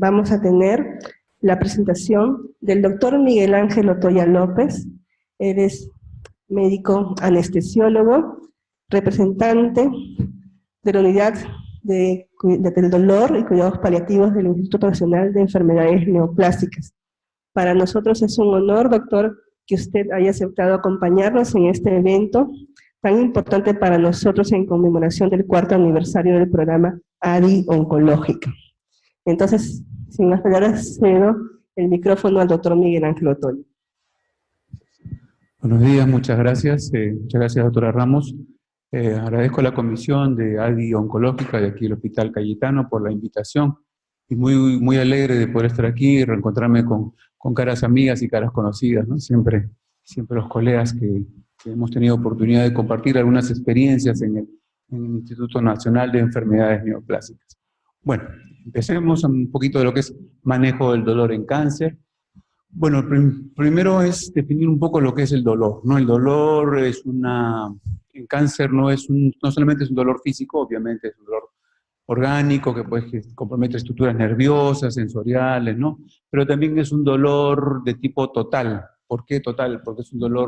vamos a tener la presentación del doctor Miguel Ángel Otoya López. Él es médico anestesiólogo, representante de la Unidad del Dolor y Cuidados Paliativos del Instituto Nacional de Enfermedades Neoplásicas. Para nosotros es un honor, doctor, que usted haya aceptado acompañarnos en este evento tan importante para nosotros en conmemoración del 4º aniversario del programa ADI Oncológica. Entonces, sin más palabras, cedo el micrófono al doctor Miguel Ángel Otoya. Buenos días, muchas gracias. Muchas gracias, doctora Ramos. Agradezco a la comisión de ADI Oncológica de aquí del Hospital Cayetano por la invitación y muy alegre de poder estar aquí y reencontrarme con caras amigas y caras conocidas, ¿no? Siempre los colegas que hemos tenido oportunidad de compartir algunas experiencias en el Instituto Nacional de Enfermedades Neoplásicas. Bueno, empecemos un poquito de lo que es manejo del dolor en cáncer. Bueno, primero es definir un poco lo que es el dolor, ¿no? El dolor en cáncer no solamente es un dolor físico, obviamente es un dolor orgánico que compromete estructuras nerviosas, sensoriales, ¿no? Pero también es un dolor de tipo total. ¿Por qué total? Porque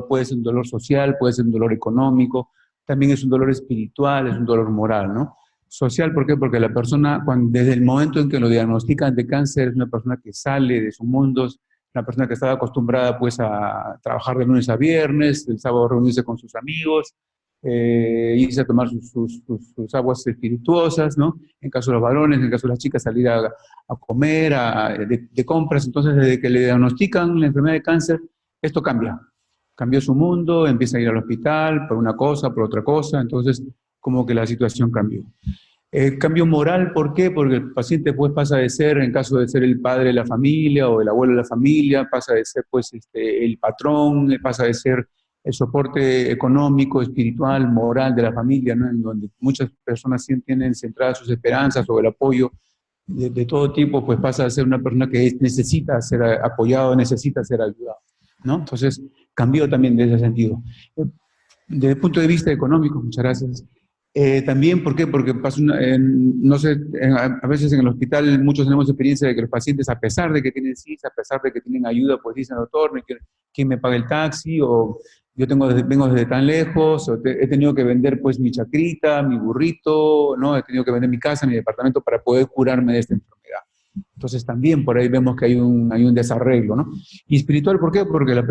puede ser un dolor social, puede ser un dolor económico, también es un dolor espiritual, es un dolor moral, ¿no? Social, ¿por qué? Porque la persona, desde el momento en que lo diagnostican de cáncer, es una persona que sale de su mundo, una persona que estaba acostumbrada pues a trabajar de lunes a viernes, el sábado reunirse con sus amigos, irse a tomar sus aguas espirituosas, ¿no? En caso de los varones, en el caso de las chicas, salir a comer, de compras. Entonces, desde que le diagnostican la enfermedad de cáncer, esto cambia. Cambió su mundo, empieza a ir al hospital por una cosa, por otra cosa, entonces como que la situación cambió. Cambio moral, ¿por qué? Porque el paciente pues pasa de ser, en caso de ser el padre de la familia o el abuelo de la familia, pasa de ser pues el patrón, pasa de ser el soporte económico, espiritual, moral de la familia, ¿no? En donde muchas personas tienen centradas sus esperanzas o el apoyo de todo tipo, pues pasa a ser una persona que necesita ser apoyado, necesita ser ayudado, ¿no? Entonces, cambió también de ese sentido. Desde el punto de vista económico, muchas gracias. También, ¿por qué? Porque no sé, a veces en el hospital muchos tenemos experiencia de que los pacientes, a pesar de que tienen CIS, a pesar de que tienen ayuda, pues dicen, doctor, ¿quién me paga el taxi? O yo vengo desde tan lejos, o he tenido que vender pues mi chacrita, mi burrito, ¿no? He tenido que vender mi casa, mi departamento para poder curarme de esta enfermedad. Entonces también por ahí vemos que hay un desarreglo, ¿no? Y espiritual, ¿por qué? Porque la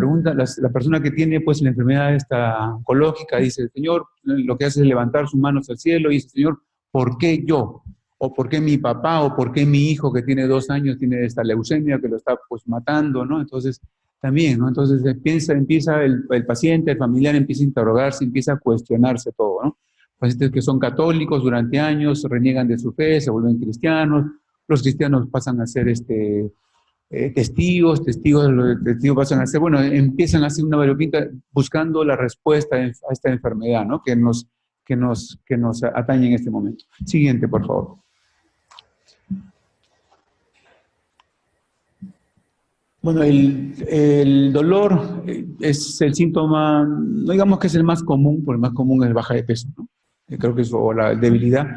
persona que tiene pues la enfermedad esta oncológica dice, Señor, lo que hace es levantar sus manos al cielo y dice, Señor, ¿por qué yo? ¿O por qué mi papá? ¿O por qué mi hijo que tiene 2 años tiene esta leucemia que lo está pues matando, ¿no? Entonces también, ¿no? Entonces empieza el paciente, el familiar empieza a interrogarse, empieza a cuestionarse todo, ¿no? Pacientes que son católicos durante años, reniegan de su fe, se vuelven cristianos. Los cristianos pasan a ser testigos pasan a ser, bueno, empiezan a hacer una variopinta buscando la respuesta a esta enfermedad, ¿no? que nos atañe en este momento. Siguiente, por favor. Bueno, el dolor es el síntoma, no digamos que es el más común, porque el más común es baja de peso, ¿no? Creo que es o la debilidad,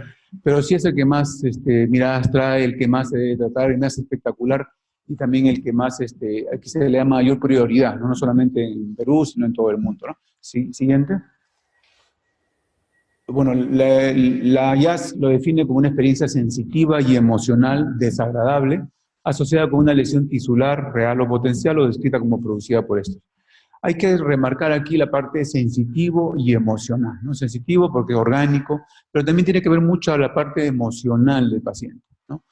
pero sí es el que más miradas trae, el que más se debe tratar, el más espectacular y también el que más, aquí se le da mayor prioridad, ¿no? No solamente en Perú, sino en todo el mundo, ¿no? Sí, siguiente. Bueno, la IAS lo define como una experiencia sensitiva y emocional desagradable asociada con una lesión tisular real o potencial o descrita como producida por esto. Hay que remarcar aquí la parte sensitivo y emocional, ¿no? Sensitivo porque es orgánico, pero también tiene que ver mucho a la parte emocional del paciente, ¿no?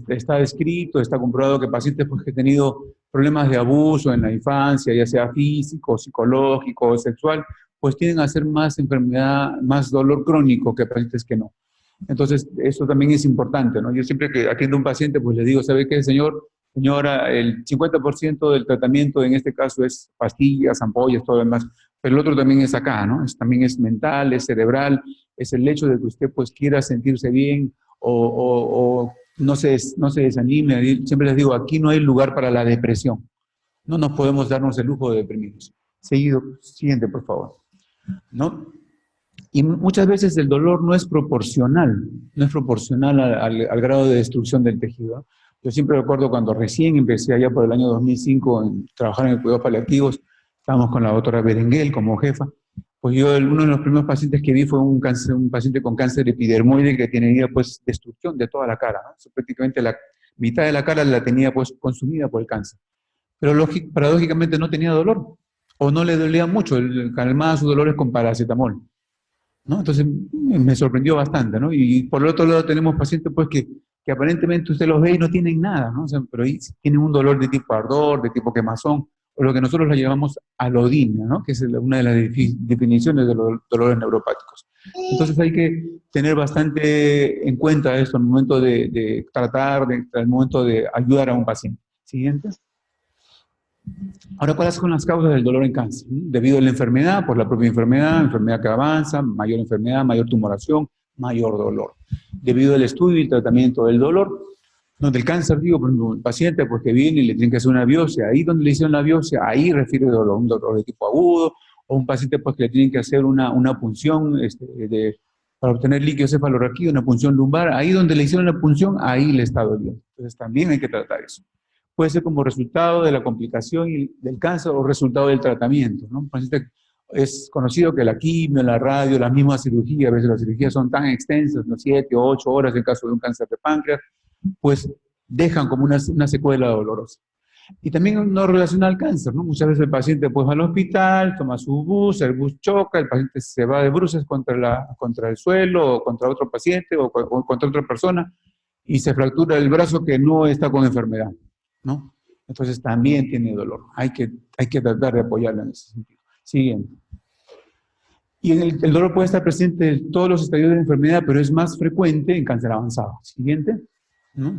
Está descrito, está comprobado que pacientes pues, que han tenido problemas de abuso en la infancia, ya sea físico, psicológico o sexual, pues tienden a ser más enfermedad, más dolor crónico que pacientes que no. Entonces, eso también es importante, ¿no? Yo siempre que atiendo a un paciente, pues le digo, ¿sabe qué, señora, el 50% del tratamiento en este caso es pastillas, ampollas, todo lo demás, pero el otro también es acá, ¿no? También es mental, es cerebral, es el hecho de que usted pues quiera sentirse bien o no se desanime. Siempre les digo, aquí no hay lugar para la depresión. No nos podemos darnos el lujo de deprimirnos. Siguiente, por favor. ¿No? Y muchas veces el dolor no es proporcional al grado de destrucción del tejido. Yo siempre recuerdo cuando recién empecé allá por el año 2005 en trabajar en el cuidados paliativos, estábamos con la doctora Berenguel como jefa, pues yo uno de los primeros pacientes que vi fue un paciente con cáncer epidermoide que tenía pues destrucción de toda la cara, ¿no? O sea, prácticamente la mitad de la cara la tenía pues consumida por el cáncer. Pero paradójicamente no tenía dolor, o no le dolía mucho, calmaba sus dolores con paracetamol, ¿no? Entonces me sorprendió bastante, ¿no? Y por el otro lado tenemos pacientes pues que aparentemente usted los ve y no tienen nada, ¿no? O sea, pero ahí tienen un dolor de tipo ardor, de tipo quemazón, o lo que nosotros lo llamamos alodinia, ¿no? Que es una de las definiciones de los dolores neuropáticos. Entonces hay que tener bastante en cuenta esto al momento de tratar, al momento de ayudar a un paciente. Siguiente. Ahora, ¿cuáles son las causas del dolor en cáncer? Debido a la enfermedad, por la propia enfermedad que avanza, mayor enfermedad, mayor tumoración, mayor dolor. Debido al estudio y tratamiento del dolor, donde el cáncer, digo, por ejemplo, el paciente pues, que viene y le tienen que hacer una biopsia, ahí donde le hicieron la biopsia, ahí refiere dolor, un dolor de tipo agudo, o un paciente pues, que le tienen que hacer una punción para obtener líquido cefalorraquídeo, una punción lumbar, ahí donde le hicieron la punción, ahí le está doliendo. Entonces también hay que tratar eso. Puede ser como resultado de la complicación del cáncer o resultado del tratamiento, ¿no? Es conocido que la quimio, la radio, las mismas cirugías, a veces las cirugías son tan extensas, ¿no? 7 o 8 horas en caso de un cáncer de páncreas, pues dejan como una secuela dolorosa. Y también no relaciona al cáncer, ¿no? Muchas veces el paciente pues va al hospital, toma su bus, el bus choca, el paciente se va de bruces contra el suelo, o contra otro paciente, o contra otra persona, y se fractura el brazo que no está con enfermedad, ¿no? Entonces también tiene dolor. Hay que tratar de apoyarlo en ese sentido. Siguiente. Y el dolor puede estar presente en todos los estadios de la enfermedad, pero es más frecuente en cáncer avanzado. Siguiente. ¿No?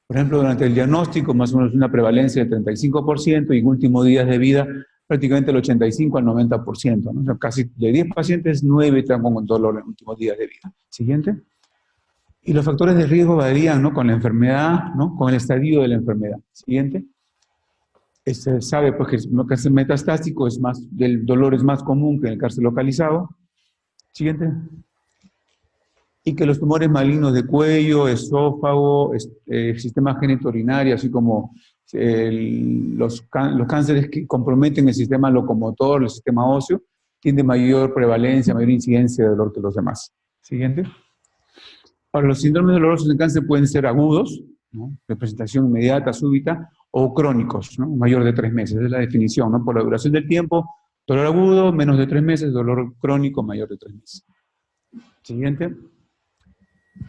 Por ejemplo, durante el diagnóstico, más o menos una prevalencia del 35% y en últimos días de vida, prácticamente el 85 al 90%, ¿no? O sea, casi de 10 pacientes, 9 están con dolor en últimos días de vida. Siguiente. Y los factores de riesgo varían, ¿no? Con la enfermedad, ¿no? Con el estadio de la enfermedad. Siguiente. Se sabe pues, que el cáncer metastásico el dolor es más común que el cáncer localizado. Siguiente. Y que los tumores malignos de cuello, esófago, sistema genitourinario, así como los cánceres que comprometen el sistema locomotor, el sistema óseo, tienen mayor prevalencia, mayor incidencia de dolor que los demás. Siguiente. Ahora, los síndromes dolorosos en cáncer pueden ser agudos, ¿no? De presentación inmediata, súbita, o crónicos, ¿no? Mayor de 3 meses, es la definición, ¿no? Por la duración del tiempo, dolor agudo, menos de 3 meses, dolor crónico, mayor de 3 meses. Siguiente.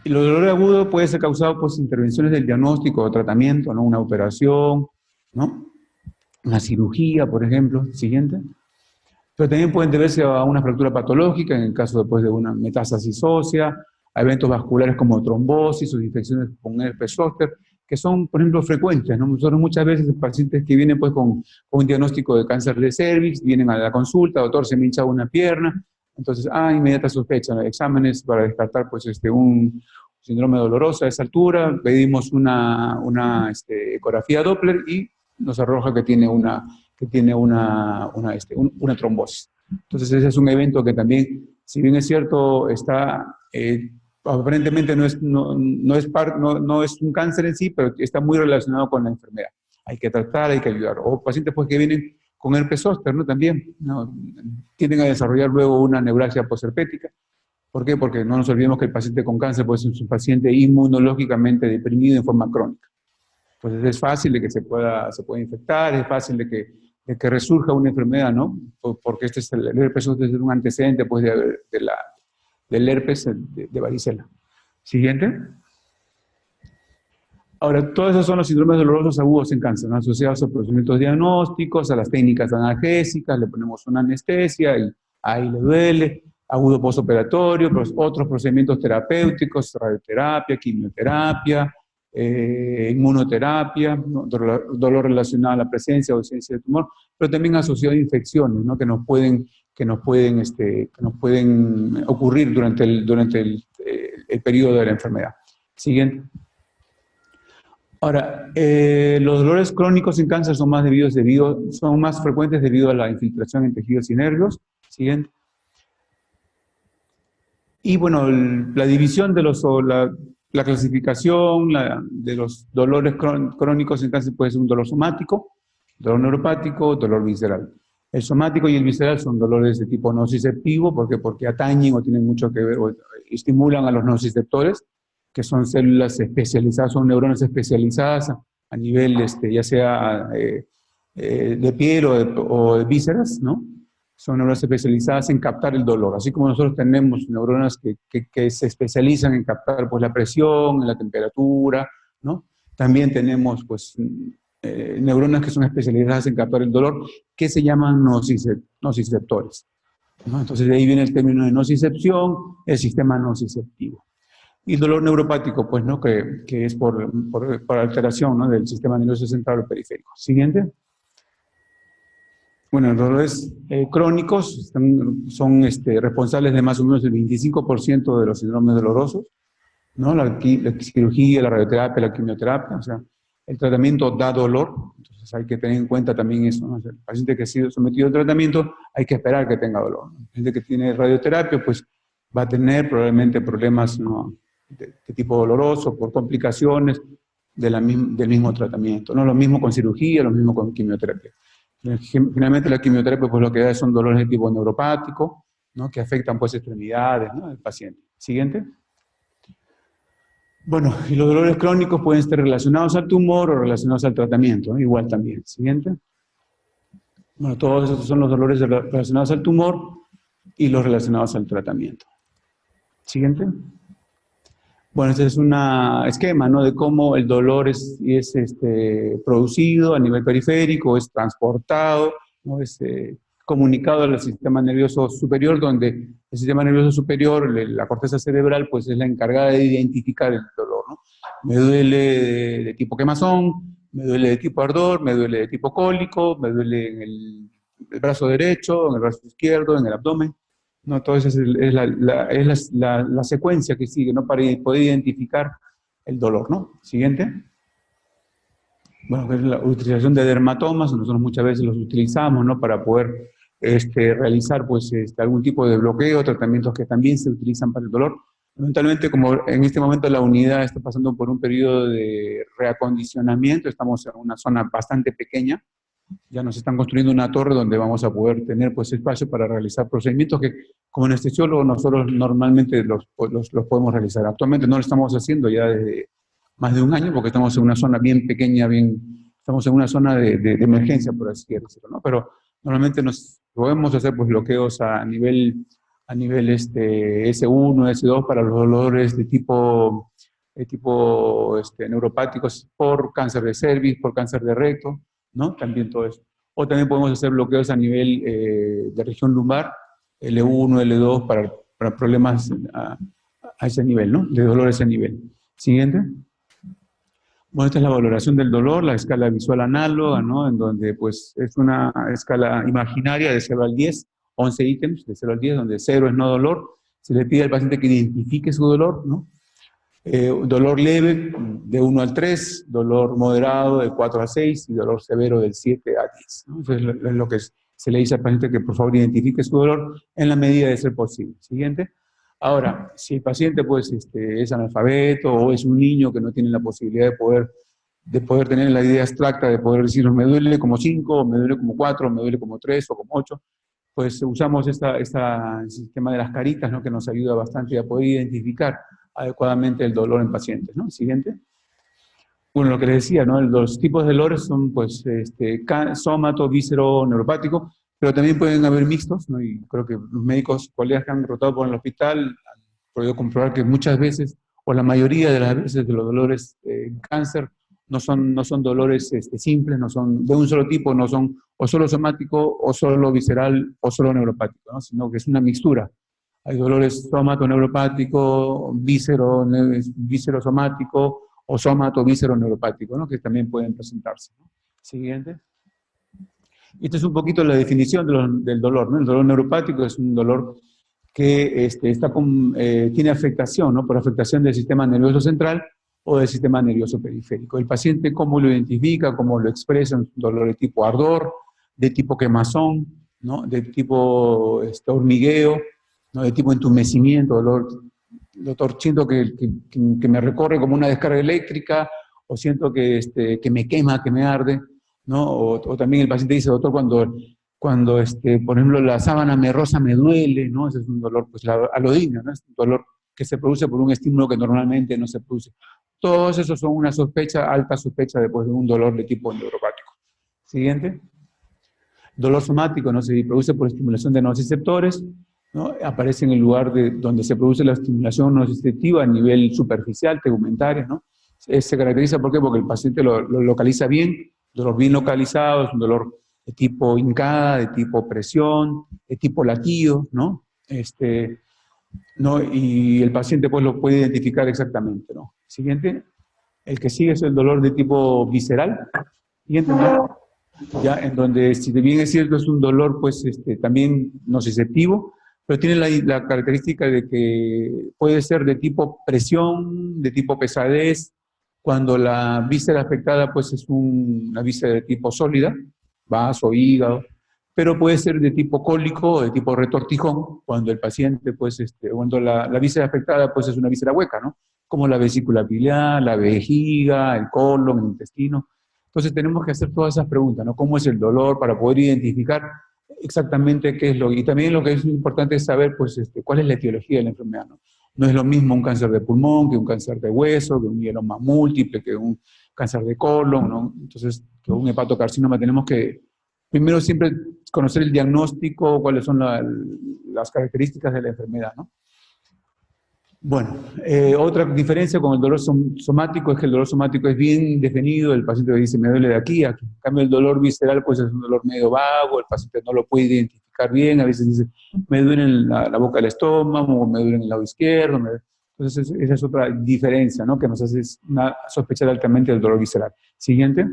Y el dolor agudo puede ser causado por intervenciones del diagnóstico o tratamiento, ¿no? Una operación, ¿no? Una cirugía, por ejemplo. Siguiente. Pero también pueden deberse a una fractura patológica, en el caso después de una metástasis ósea, a eventos vasculares como trombosis o infecciones con herpes zóster, que son, por ejemplo, frecuentes, ¿no? Nosotros muchas veces pacientes que vienen pues, con un diagnóstico de cáncer de cervix, vienen a la consulta, doctor, se me hincha una pierna, entonces, inmediata sospecha, exámenes para descartar pues, un síndrome doloroso a esa altura, pedimos una ecografía Doppler y nos arroja que tiene una trombosis. Entonces, ese es un evento que también, si bien es cierto, está... aparentemente no es un cáncer en sí, pero está muy relacionado con la enfermedad. Hay que tratar, hay que ayudar. O pacientes pues, que vienen con herpes zóster, ¿no? También, ¿no? Tienden a desarrollar luego una neuralgia posherpética. ¿Por qué? Porque no nos olvidemos que el paciente con cáncer pues, es un paciente inmunológicamente deprimido en forma crónica. Pues es fácil de que se pueda infectar, es fácil de que resurja una enfermedad, ¿no? Porque el herpes zóster es un antecedente pues, del herpes de varicela. Siguiente. Ahora, todos esos son los síndromes dolorosos agudos en cáncer, ¿no? Asociados a procedimientos diagnósticos, a las técnicas analgésicas, le ponemos una anestesia y ahí le duele, agudo postoperatorio, otros procedimientos terapéuticos, radioterapia, quimioterapia, inmunoterapia, ¿no? Dolor relacionado a la presencia o ausencia de tumor, pero también asociado a infecciones, ¿no? que nos pueden ocurrir durante el periodo de la enfermedad. Siguiente. Ahora, los dolores crónicos en cáncer son más frecuentes debido a la infiltración en tejidos y nervios. Siguiente. Y bueno, la división de la clasificación de los dolores crónicos en cáncer puede ser un dolor somático, dolor neuropático, dolor visceral. El somático y el visceral son dolores de tipo nociceptivo, ¿por qué? Porque atañen o tienen mucho que ver, o estimulan a los nociceptores, que son células especializadas, son neuronas especializadas a nivel, ya sea de piel o de vísceras, ¿no? Son neuronas especializadas en captar el dolor, así como nosotros tenemos neuronas que se especializan en captar pues, la presión, la temperatura, ¿no? También tenemos pues, neuronas que son especializadas en captar el dolor, que se llaman nociceptores, ¿no? Entonces de ahí viene el término de nocicepción, el sistema nociceptivo. Y el dolor neuropático, pues, ¿no? Que es por alteración, ¿no? Del sistema nervioso central o periférico. Siguiente. Bueno, los dolores crónicos son responsables de más o menos el 25% de los síndromes dolorosos, ¿no? La cirugía, la radioterapia, la quimioterapia, o sea, el tratamiento da dolor, entonces hay que tener en cuenta también eso, ¿no? O sea, el paciente que ha sido sometido al tratamiento hay que esperar que tenga dolor, ¿no? El paciente que tiene radioterapia, pues, va a tener probablemente problemas, ¿no? de tipo doloroso, por complicaciones del mismo tratamiento, ¿no? Lo mismo con cirugía, lo mismo con quimioterapia. Finalmente la quimioterapia pues lo que da son dolores de tipo neuropático, ¿no? Que afectan pues extremidades, ¿no? del paciente. Siguiente. Bueno, y los dolores crónicos pueden estar relacionados al tumor o relacionados al tratamiento, ¿no? Igual también. Siguiente. Bueno, todos esos son los dolores relacionados al tumor y los relacionados al tratamiento. Siguiente. Bueno, este es un esquema, ¿no? De cómo el dolor es producido a nivel periférico, es transportado, ¿no? Es comunicado al sistema nervioso superior, donde el sistema nervioso superior, la corteza cerebral, pues es la encargada de identificar el dolor, ¿no? Me duele de tipo quemazón, me duele de tipo ardor, me duele de tipo cólico, me duele en el brazo derecho, en el brazo izquierdo, en el abdomen. No, todo eso es la secuencia que sigue, ¿no? Para poder identificar el dolor, ¿no? Siguiente. Bueno, es la utilización de dermatomas, nosotros muchas veces los utilizamos, ¿no? Para poder realizar, pues, algún tipo de bloqueo, tratamientos que también se utilizan para el dolor. Lamentablemente, como en este momento la unidad está pasando por un periodo de reacondicionamiento, estamos en una zona bastante pequeña, ya nos están construyendo una torre donde vamos a poder tener pues espacio para realizar procedimientos que como anestesiólogos nosotros normalmente los podemos realizar. Actualmente no lo estamos haciendo ya desde más de un año porque estamos en una zona bien pequeña, estamos en una zona de emergencia, por así decirlo, ¿no? Pero normalmente nos podemos hacer pues bloqueos a nivel S1, S2 para los dolores de tipo neuropáticos por cáncer de cervix, por cáncer de recto, ¿no? También todo eso. O también podemos hacer bloqueos a nivel de región lumbar, L1, L2, para problemas a ese nivel, ¿no? De dolor a ese nivel. Siguiente. Bueno, esta es la valoración del dolor, la escala visual análoga, ¿no? En donde, pues, es una escala imaginaria de 0 al 10, 11 ítems, de 0 al 10, donde 0 es no dolor. Se le pide al paciente que identifique su dolor, ¿no? Dolor leve de 1 al 3, dolor moderado de 4 a 6 y dolor severo del 7 a 10. ¿no? Entonces es lo que se le dice al paciente que por favor identifique su dolor en la medida de ser posible. Siguiente. Ahora, si el paciente pues, es analfabeto o es un niño que no tiene la posibilidad de poder tener la idea abstracta de poder decir me duele como 5, me duele como 4, me duele como 3 o como 8, pues usamos el sistema de las caritas, ¿no? Que nos ayuda bastante a poder identificar adecuadamente el dolor en pacientes, ¿no? Siguiente. Bueno, lo que les decía, ¿no? Los tipos de dolores son, pues, sómato, víscero, neuropático, pero también pueden haber mixtos, ¿no? Y creo que los médicos, colegas que han rotado por el hospital, han podido comprobar que muchas veces, o la mayoría de las veces, de los dolores en cáncer no son dolores simples, no son de un solo tipo, no son o solo somático, o solo visceral, o solo neuropático, ¿no? Sino que es una mixtura. Hay dolores somato-neuropático, víscero-somático o somato-víscero-neuropático, ¿no? Que también pueden presentarse, ¿no? Siguiente. Esta es un poquito la definición del dolor, ¿no? El dolor neuropático es un dolor que tiene afectación, ¿no? Por afectación del sistema nervioso central o del sistema nervioso periférico. El paciente, ¿cómo lo identifica? ¿Cómo lo expresa? Un dolor de tipo ardor, de tipo quemazón, ¿no? De tipo hormigueo, ¿no? De tipo entumecimiento, dolor doctor, siento que me recorre como una descarga eléctrica, o siento que me quema, que me arde, ¿no? O también el paciente dice, doctor, cuando por ejemplo, la sábana me roza, me duele, ¿no? Ese es un dolor, pues, alodígeno, ¿no? Es un dolor que se produce por un estímulo que normalmente no se produce. Todos esos son una sospecha, alta sospecha después de un dolor de tipo neuropático. Siguiente. Dolor somático, ¿no? Se produce por estimulación de nociceptores, ¿no? Aparece en el lugar donde se produce la estimulación nociceptiva a nivel superficial, tegumentaria, ¿no? Se caracteriza, ¿por qué? Porque el paciente lo localiza bien, dolor bien localizado, es un dolor de tipo hincada, de tipo presión, de tipo latido, ¿no? ¿No? Y el paciente pues lo puede identificar exactamente, ¿no? Siguiente. El que sigue es el dolor de tipo visceral. Siguiente, ¿no? Ya, en donde, si bien es cierto, es un dolor, pues, también nociceptivo, pero tiene la característica de que puede ser de tipo presión, de tipo pesadez, cuando la víscera afectada, pues, es una víscera de tipo sólida, vaso, hígado, pero puede ser de tipo cólico o de tipo retortijón, cuando el paciente, pues, cuando la víscera afectada, pues, es una víscera hueca, ¿no? Como la vesícula biliar, la vejiga, el colon, el intestino. Entonces tenemos que hacer todas esas preguntas, ¿no? ¿Cómo es el dolor? Para poder identificar exactamente qué es lo... Y también lo que es importante es saber, pues, cuál es la etiología de la enfermedad, ¿no? No es lo mismo un cáncer de pulmón que un cáncer de hueso, que un mieloma múltiple, que un cáncer de colon, ¿no? Entonces, que un hepatocarcinoma. Tenemos que, primero, siempre conocer el diagnóstico, cuáles son las características de la enfermedad, ¿no? Bueno, otra diferencia con el dolor somático es que el dolor somático es bien definido, el paciente dice me duele de aquí a aquí. En cambio el dolor visceral pues es un dolor medio vago, el paciente no lo puede identificar bien, a veces dice me duele en la boca del estómago, o me duele en el lado izquierdo. Entonces esa es otra diferencia, ¿no? Que nos hace sospechar altamente del dolor visceral. Siguiente.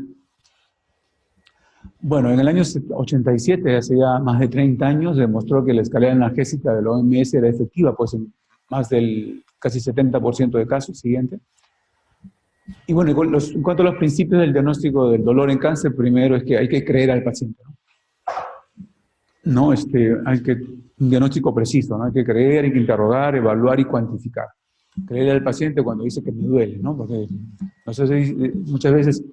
Bueno, en el año 87, hace ya más de 30 años, demostró que la escalera analgésica de la OMS era efectiva, pues en más del casi 70% de casos. Siguiente. Y bueno, en cuanto a los principios del diagnóstico del dolor en cáncer, primero es que hay que creer al paciente, ¿no? Hay que un diagnóstico preciso, ¿no? Hay que creer, hay que interrogar, evaluar y cuantificar. Creer al paciente cuando dice que me duele, ¿no? Porque muchas veces,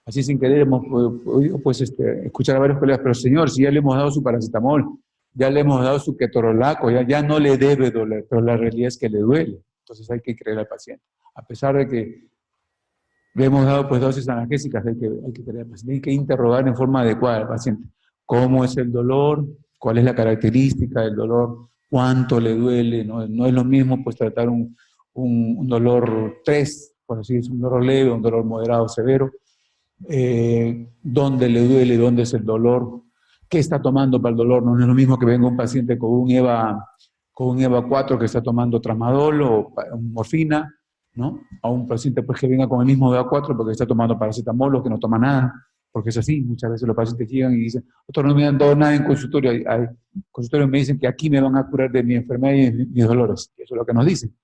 así sin querer, hemos podido pues, escuchar a varios colegas, pero señor, si ya le hemos dado su paracetamol, ya le hemos dado su ketorolaco, ya no le debe doler, pero la realidad es que le duele. Entonces hay que creer al paciente. A pesar de que le hemos dado pues dosis analgésicas, hay que creer al paciente. Hay que interrogar en forma adecuada al paciente. ¿Cómo es el dolor? ¿Cuál es la característica del dolor? ¿Cuánto le duele? No es lo mismo pues tratar un dolor 3, por así decirlo, un dolor leve, un dolor moderado, severo. ¿Dónde le duele? ¿Dónde es el dolor? ¿Qué está tomando para el dolor? No es lo mismo que venga un paciente con un EVA 4 que está tomando tramadol o morfina, ¿no? A un paciente pues, que venga con el mismo EVA 4 porque está tomando paracetamol o que no toma nada, porque es así. Muchas veces los pacientes llegan y dicen, doctor, no me han dado nada en consultorio. Hay consultorios me dicen que aquí me van a curar de mi enfermedad y mis dolores. Eso es lo que nos dicen.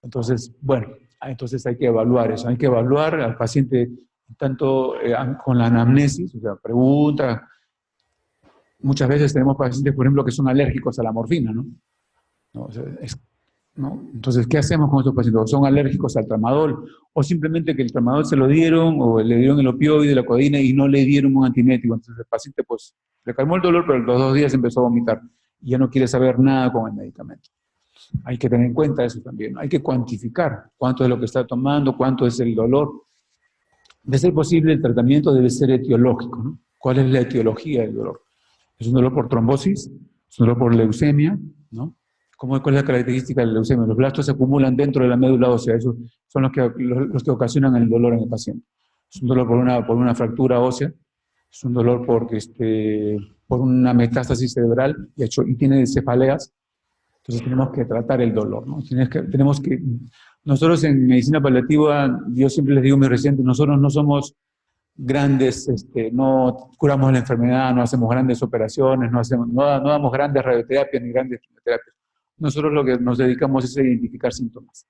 Entonces, bueno, entonces hay que evaluar eso. Hay que evaluar al paciente tanto con la anamnesis, o sea, pregunta. Muchas veces tenemos pacientes, por ejemplo, que son alérgicos a la morfina, ¿no? O sea, ¿no? Entonces, ¿qué hacemos con estos pacientes? ¿O son alérgicos al tramadol? ¿O simplemente que el tramadol se lo dieron, o le dieron el opioide, la codeína, y no le dieron un antimético? Entonces el paciente, pues, le calmó el dolor, pero a los 2 días empezó a vomitar, y ya no quiere saber nada con el medicamento. Hay que tener en cuenta eso también, ¿no? Hay que cuantificar cuánto es lo que está tomando, cuánto es el dolor. De ser posible, el tratamiento debe ser etiológico, ¿no? ¿Cuál es la etiología del dolor? ¿Es un dolor por trombosis? ¿Es un dolor por leucemia? ¿No? ¿Cuál es la característica de la leucemia? Los blastos se acumulan dentro de la médula ósea, esos son los que ocasionan el dolor en el paciente. Es un dolor por una fractura ósea, es un dolor por una metástasis cerebral y tiene cefaleas. Entonces tenemos que tratar el dolor, ¿no? Nosotros en medicina paliativa, yo siempre les digo a mis residentes, nosotros no somos grandes, no curamos la enfermedad, no hacemos grandes operaciones, no damos grandes radioterapias ni grandes quimioterapias. Nosotros lo que nos dedicamos es a identificar síntomas.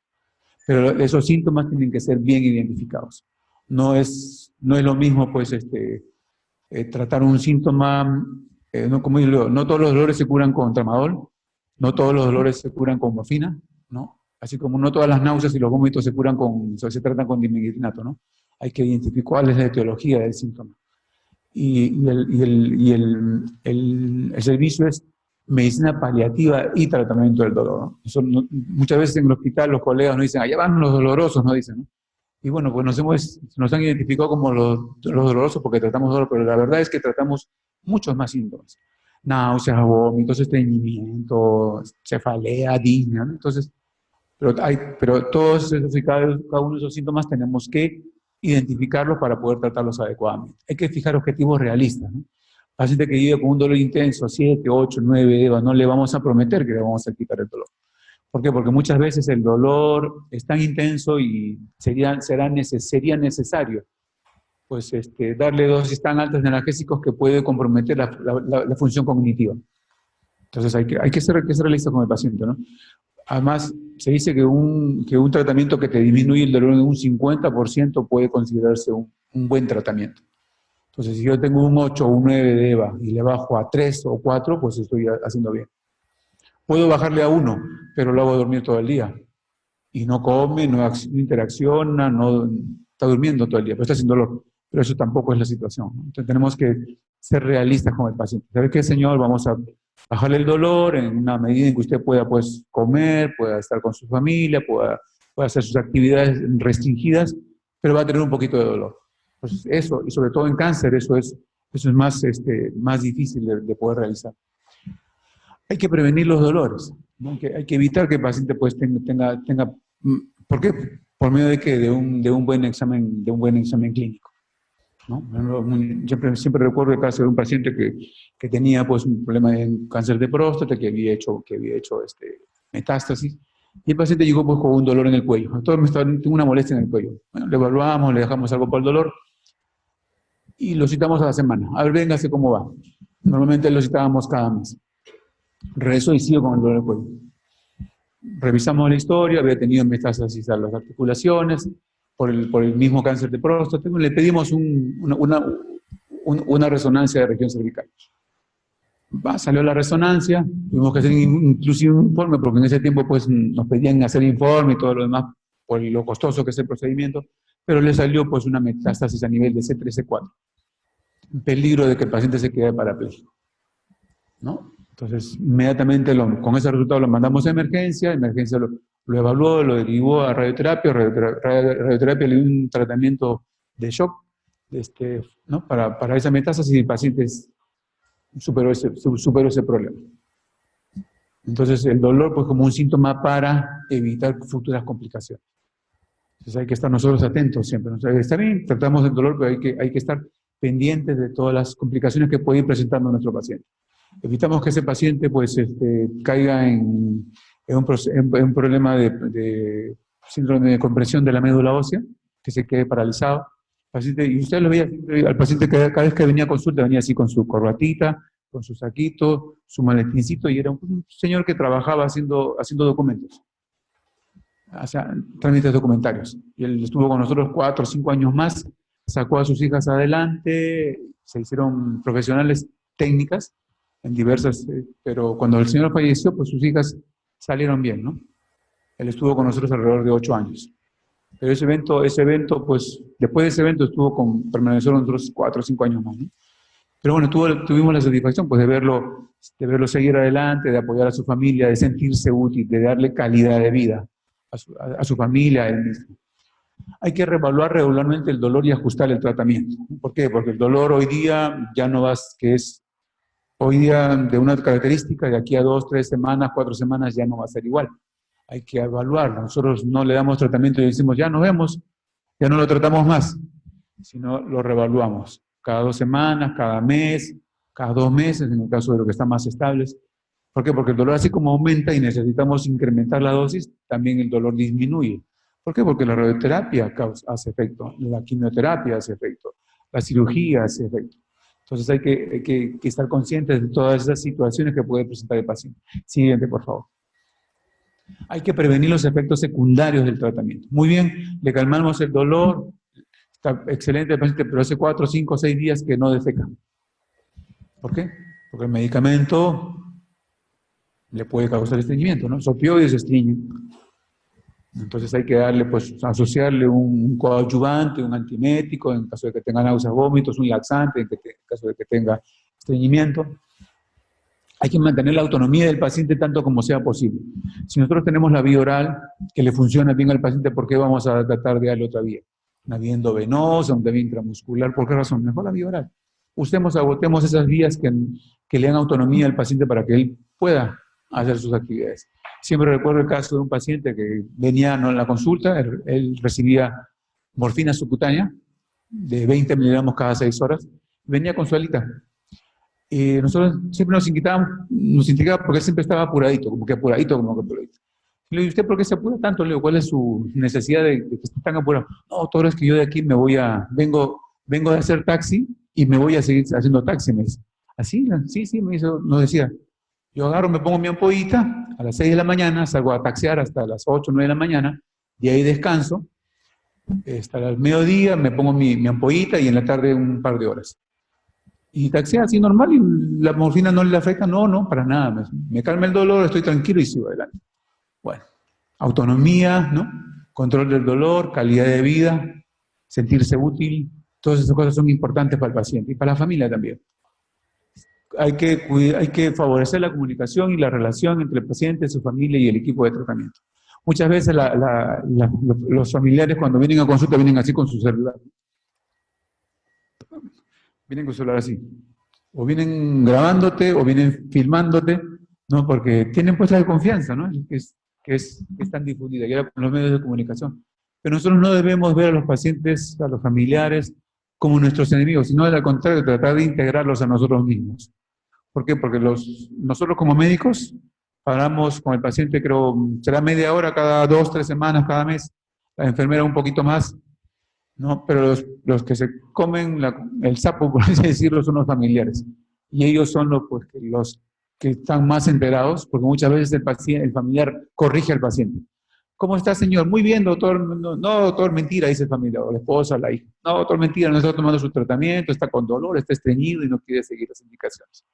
Pero esos síntomas tienen que ser bien identificados. No es lo mismo, pues, tratar un síntoma, como yo digo, no todos los dolores se curan con tramadol, no todos los dolores se curan con morfina, ¿no? Así como no todas las náuseas y los vómitos se tratan con dimiglinato, ¿no? Hay que identificar cuál es la etiología del síntoma. Y el servicio es medicina paliativa y tratamiento del dolor, ¿no? Muchas veces en el hospital los colegas nos dicen, allá van los dolorosos, ¿no? Dicen, ¿no? Y bueno, pues nos han identificado como los dolorosos porque tratamos dolor, pero la verdad es que tratamos muchos más síntomas. Náuseas, vómitos, estreñimiento, cefalea, disnea, ¿no? Entonces, pero todos esos y cada uno de esos síntomas tenemos que identificarlos para poder tratarlos adecuadamente. Hay que fijar objetivos realistas, ¿no? Paciente que vive con un dolor intenso, 7, 8, 9 EVA, no le vamos a prometer que le vamos a quitar el dolor. ¿Por qué? Porque muchas veces el dolor es tan intenso y sería necesario pues, darle dosis tan altas de analgésicos que puede comprometer la función cognitiva. Entonces hay que ser realista con el paciente, ¿no? Además, se dice que un tratamiento que te disminuye el dolor en un 50% puede considerarse un buen tratamiento. Entonces, si yo tengo un 8 o un 9 de EVA y le bajo a 3 o 4, pues estoy haciendo bien. Puedo bajarle a 1, pero lo hago dormir todo el día. Y no come, no interacciona, no está durmiendo todo el día, pero está sin dolor. Pero eso tampoco es la situación, ¿no? Entonces tenemos que ser realistas con el paciente. ¿Sabe qué, señor? Vamos a bajarle el dolor en una medida en que usted pueda pues, comer, pueda estar con su familia, pueda hacer sus actividades restringidas, pero va a tener un poquito de dolor. Pues eso, y sobre todo en cáncer, eso es más difícil de poder realizar. Hay que prevenir los dolores, ¿no? Hay que evitar que el paciente pues, tenga ¿por qué? Por medio de ¿qué? De un buen examen clínico, ¿no? Siempre recuerdo el caso de un paciente que tenía pues, un problema de cáncer de próstata, que había hecho metástasis, y el paciente llegó pues, con un dolor en el cuello. Tengo una molestia en el cuello. Bueno, le evaluamos, le dejamos algo para el dolor, y lo citamos a la semana. A ver, véngase cómo va. Normalmente lo citábamos cada mes. Regresó y sigo con el dolor del cuello. Revisamos la historia, había tenido metástasis a las articulaciones por el mismo cáncer de próstata. Le pedimos una resonancia de región cervical. Salió la resonancia, tuvimos que hacer inclusive un informe, porque en ese tiempo pues, nos pedían hacer informe y todo lo demás, por lo costoso que es el procedimiento, pero le salió pues, una metástasis a nivel de C3, C4. Un peligro de que el paciente se quede parapléjico, ¿no? Entonces, inmediatamente con ese resultado lo mandamos a emergencia lo evaluó, lo derivó a radioterapia, radioterapia le dio un tratamiento de shock, ¿no? para esa metástasis y el paciente superó ese problema. Entonces, el dolor pues como un síntoma para evitar futuras complicaciones. Entonces, hay que estar nosotros atentos siempre, ¿no? Está bien, tratamos el dolor, pero hay que estar pendientes de todas las complicaciones que puede ir presentando nuestro paciente. Evitamos que ese paciente pues, caiga en un problema de síndrome de compresión de la médula ósea, que se quede paralizado. Y usted lo veía al paciente cada vez que venía a consulta, venía así con su corbatita, con su saquito, su maletincito, y era un señor que trabajaba haciendo documentos, o sea, trámites documentarios. Y él estuvo con nosotros 4 o 5 años más, sacó a sus hijas adelante, se hicieron profesionales técnicas, en diversas, pero cuando el señor falleció, pues sus hijas salieron bien, ¿no? Él estuvo con nosotros alrededor de 8 años. Pero ese evento, pues, después de ese evento permaneció con nosotros 4 o 5 años más, ¿no? Pero bueno, tuvimos la satisfacción, pues, de verlo seguir adelante, de apoyar a su familia, de sentirse útil, de darle calidad de vida a su familia, a él mismo. Hay que reevaluar regularmente el dolor y ajustar el tratamiento. ¿Por qué? Porque el dolor hoy día ya no hoy día de una característica, de aquí a 2, 3 semanas, 4 semanas ya no va a ser igual. Hay que evaluarlo. Nosotros no le damos tratamiento y decimos, ya nos vemos, ya no lo tratamos más, sino lo reevaluamos. Cada 2 semanas, cada mes, cada 2 meses, en el caso de lo que está más estables. ¿Por qué? Porque el dolor así como aumenta y necesitamos incrementar la dosis, también el dolor disminuye. ¿Por qué? Porque la radioterapia hace efecto, la quimioterapia hace efecto, la cirugía hace efecto. Entonces hay que estar conscientes de todas esas situaciones que puede presentar el paciente. Siguiente, por favor. Hay que prevenir los efectos secundarios del tratamiento. Muy bien, le calmamos el dolor, está excelente el paciente, pero hace 4, 5, 6 días que no defeca. ¿Por qué? Porque el medicamento le puede causar estreñimiento, ¿no? Los opioides estreñen. Entonces hay que darle, pues, asociarle un coadyuvante, un antiemético, en caso de que tenga náuseas, vómitos, un laxante, en caso de que tenga estreñimiento. Hay que mantener la autonomía del paciente tanto como sea posible. Si nosotros tenemos la vía oral que le funciona bien al paciente, ¿por qué vamos a tratar de darle otra vía? Una vía endovenosa, una vía intramuscular, ¿por qué razón? Mejor la vía oral. Agotemos esas vías que le dan autonomía al paciente para que él pueda hacer sus actividades. Siempre recuerdo el caso de un paciente que venía en la consulta, él recibía morfina subcutánea de 20 miligramos cada 6 horas, venía con su alita. Y nosotros siempre nos indicaba porque él siempre estaba apuradito, como que apuradito. Le digo, ¿usted por qué se apura tanto? Le digo, ¿cuál es su necesidad de que esté tan apurado? No, doctor, es que yo de aquí vengo de hacer taxi y me voy a seguir haciendo taxi, me dice. ¿Así? Sí, nos decía. Yo agarro, me pongo mi ampollita, a las 6 de la mañana, salgo a taxiar hasta las 8, 9 de la mañana, y ahí descanso, hasta el mediodía me pongo mi ampollita y en la tarde un par de horas. Y taxea así normal y la morfina no le afecta, no, para nada. Me calma el dolor, estoy tranquilo y sigo adelante. Bueno, autonomía, ¿no? Control del dolor, calidad de vida, sentirse útil, todas esas cosas son importantes para el paciente y para la familia también. Hay que favorecer la comunicación y la relación entre el paciente, su familia y el equipo de tratamiento. Muchas veces los familiares cuando vienen a consulta vienen así con su celular. Vienen con su celular así. O vienen grabándote o vienen filmándote, ¿no? Porque tienen pues la confianza, ¿no? Que es tan difundida, ya con los medios de comunicación. Pero nosotros no debemos ver a los pacientes, a los familiares, como nuestros enemigos, sino al contrario, tratar de integrarlos a nosotros mismos. ¿Por qué? Porque nosotros como médicos paramos con el paciente, creo, será media hora cada 2, 3 semanas, cada mes, la enfermera un poquito más, ¿no? Pero los que se comen el sapo, por así decirlo, son los familiares. Y ellos son los que están más enterados, porque muchas veces el familiar corrige al paciente. ¿Cómo está, señor? Muy bien, doctor. No, doctor, mentira, dice el familiar, o la esposa, la hija. No, doctor, mentira, no está tomando su tratamiento, está con dolor, está estreñido y no quiere seguir las indicaciones.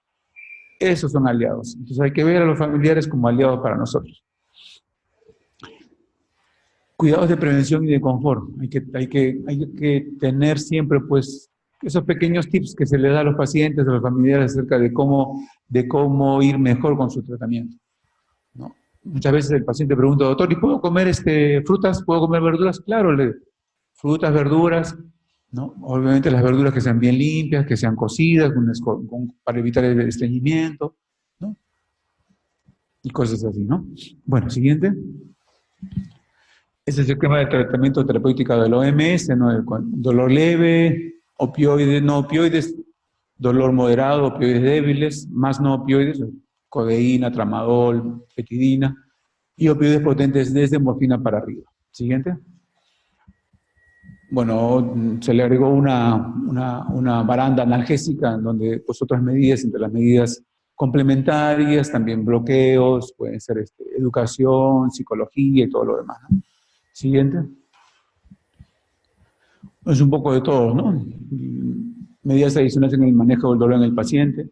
Esos son aliados. Entonces hay que ver a los familiares como aliados para nosotros. Cuidados de prevención y de confort. Hay que tener siempre, pues, esos pequeños tips que se le da a los pacientes, a los familiares acerca de cómo ir mejor con su tratamiento, ¿no? Muchas veces el paciente pregunta, doctor, ¿y puedo comer frutas? ¿Puedo comer verduras? Claro, frutas, verduras, ¿no? Obviamente las verduras que sean bien limpias, que sean cocidas, para evitar el estreñimiento, ¿no? Y cosas así, ¿no? Bueno, siguiente. Ese es el esquema de tratamiento terapéutico de la OMS, ¿no? Dolor leve, opioides, no opioides, dolor moderado, opioides débiles, más no opioides, codeína, tramadol, petidina, y opioides potentes desde morfina para arriba. Siguiente. Bueno, se le agregó una baranda analgésica en donde pues otras medidas, entre las medidas complementarias, también bloqueos, pueden ser educación, psicología y todo lo demás, ¿no? Siguiente. Es un poco de todo, ¿no? Medidas adicionales en el manejo del dolor en el paciente.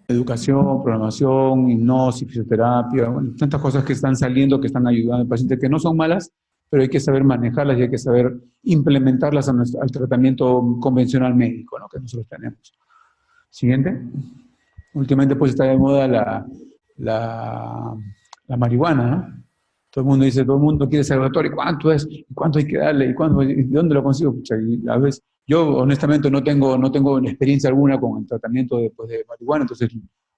Educación, programación, hipnosis, fisioterapia, bueno, tantas cosas que están saliendo, que están ayudando al paciente, que no son malas, pero hay que saber manejarlas y hay que saber implementarlas al tratamiento convencional médico, ¿no? Que nosotros tenemos. Siguiente. Últimamente pues está de moda la marihuana, ¿no? Todo el mundo quiere ser doctor, ¿y cuánto es? ¿Y cuánto hay que darle? ¿Y dónde lo consigo? Pucha, y a veces, yo honestamente no tengo experiencia alguna con el tratamiento de marihuana, entonces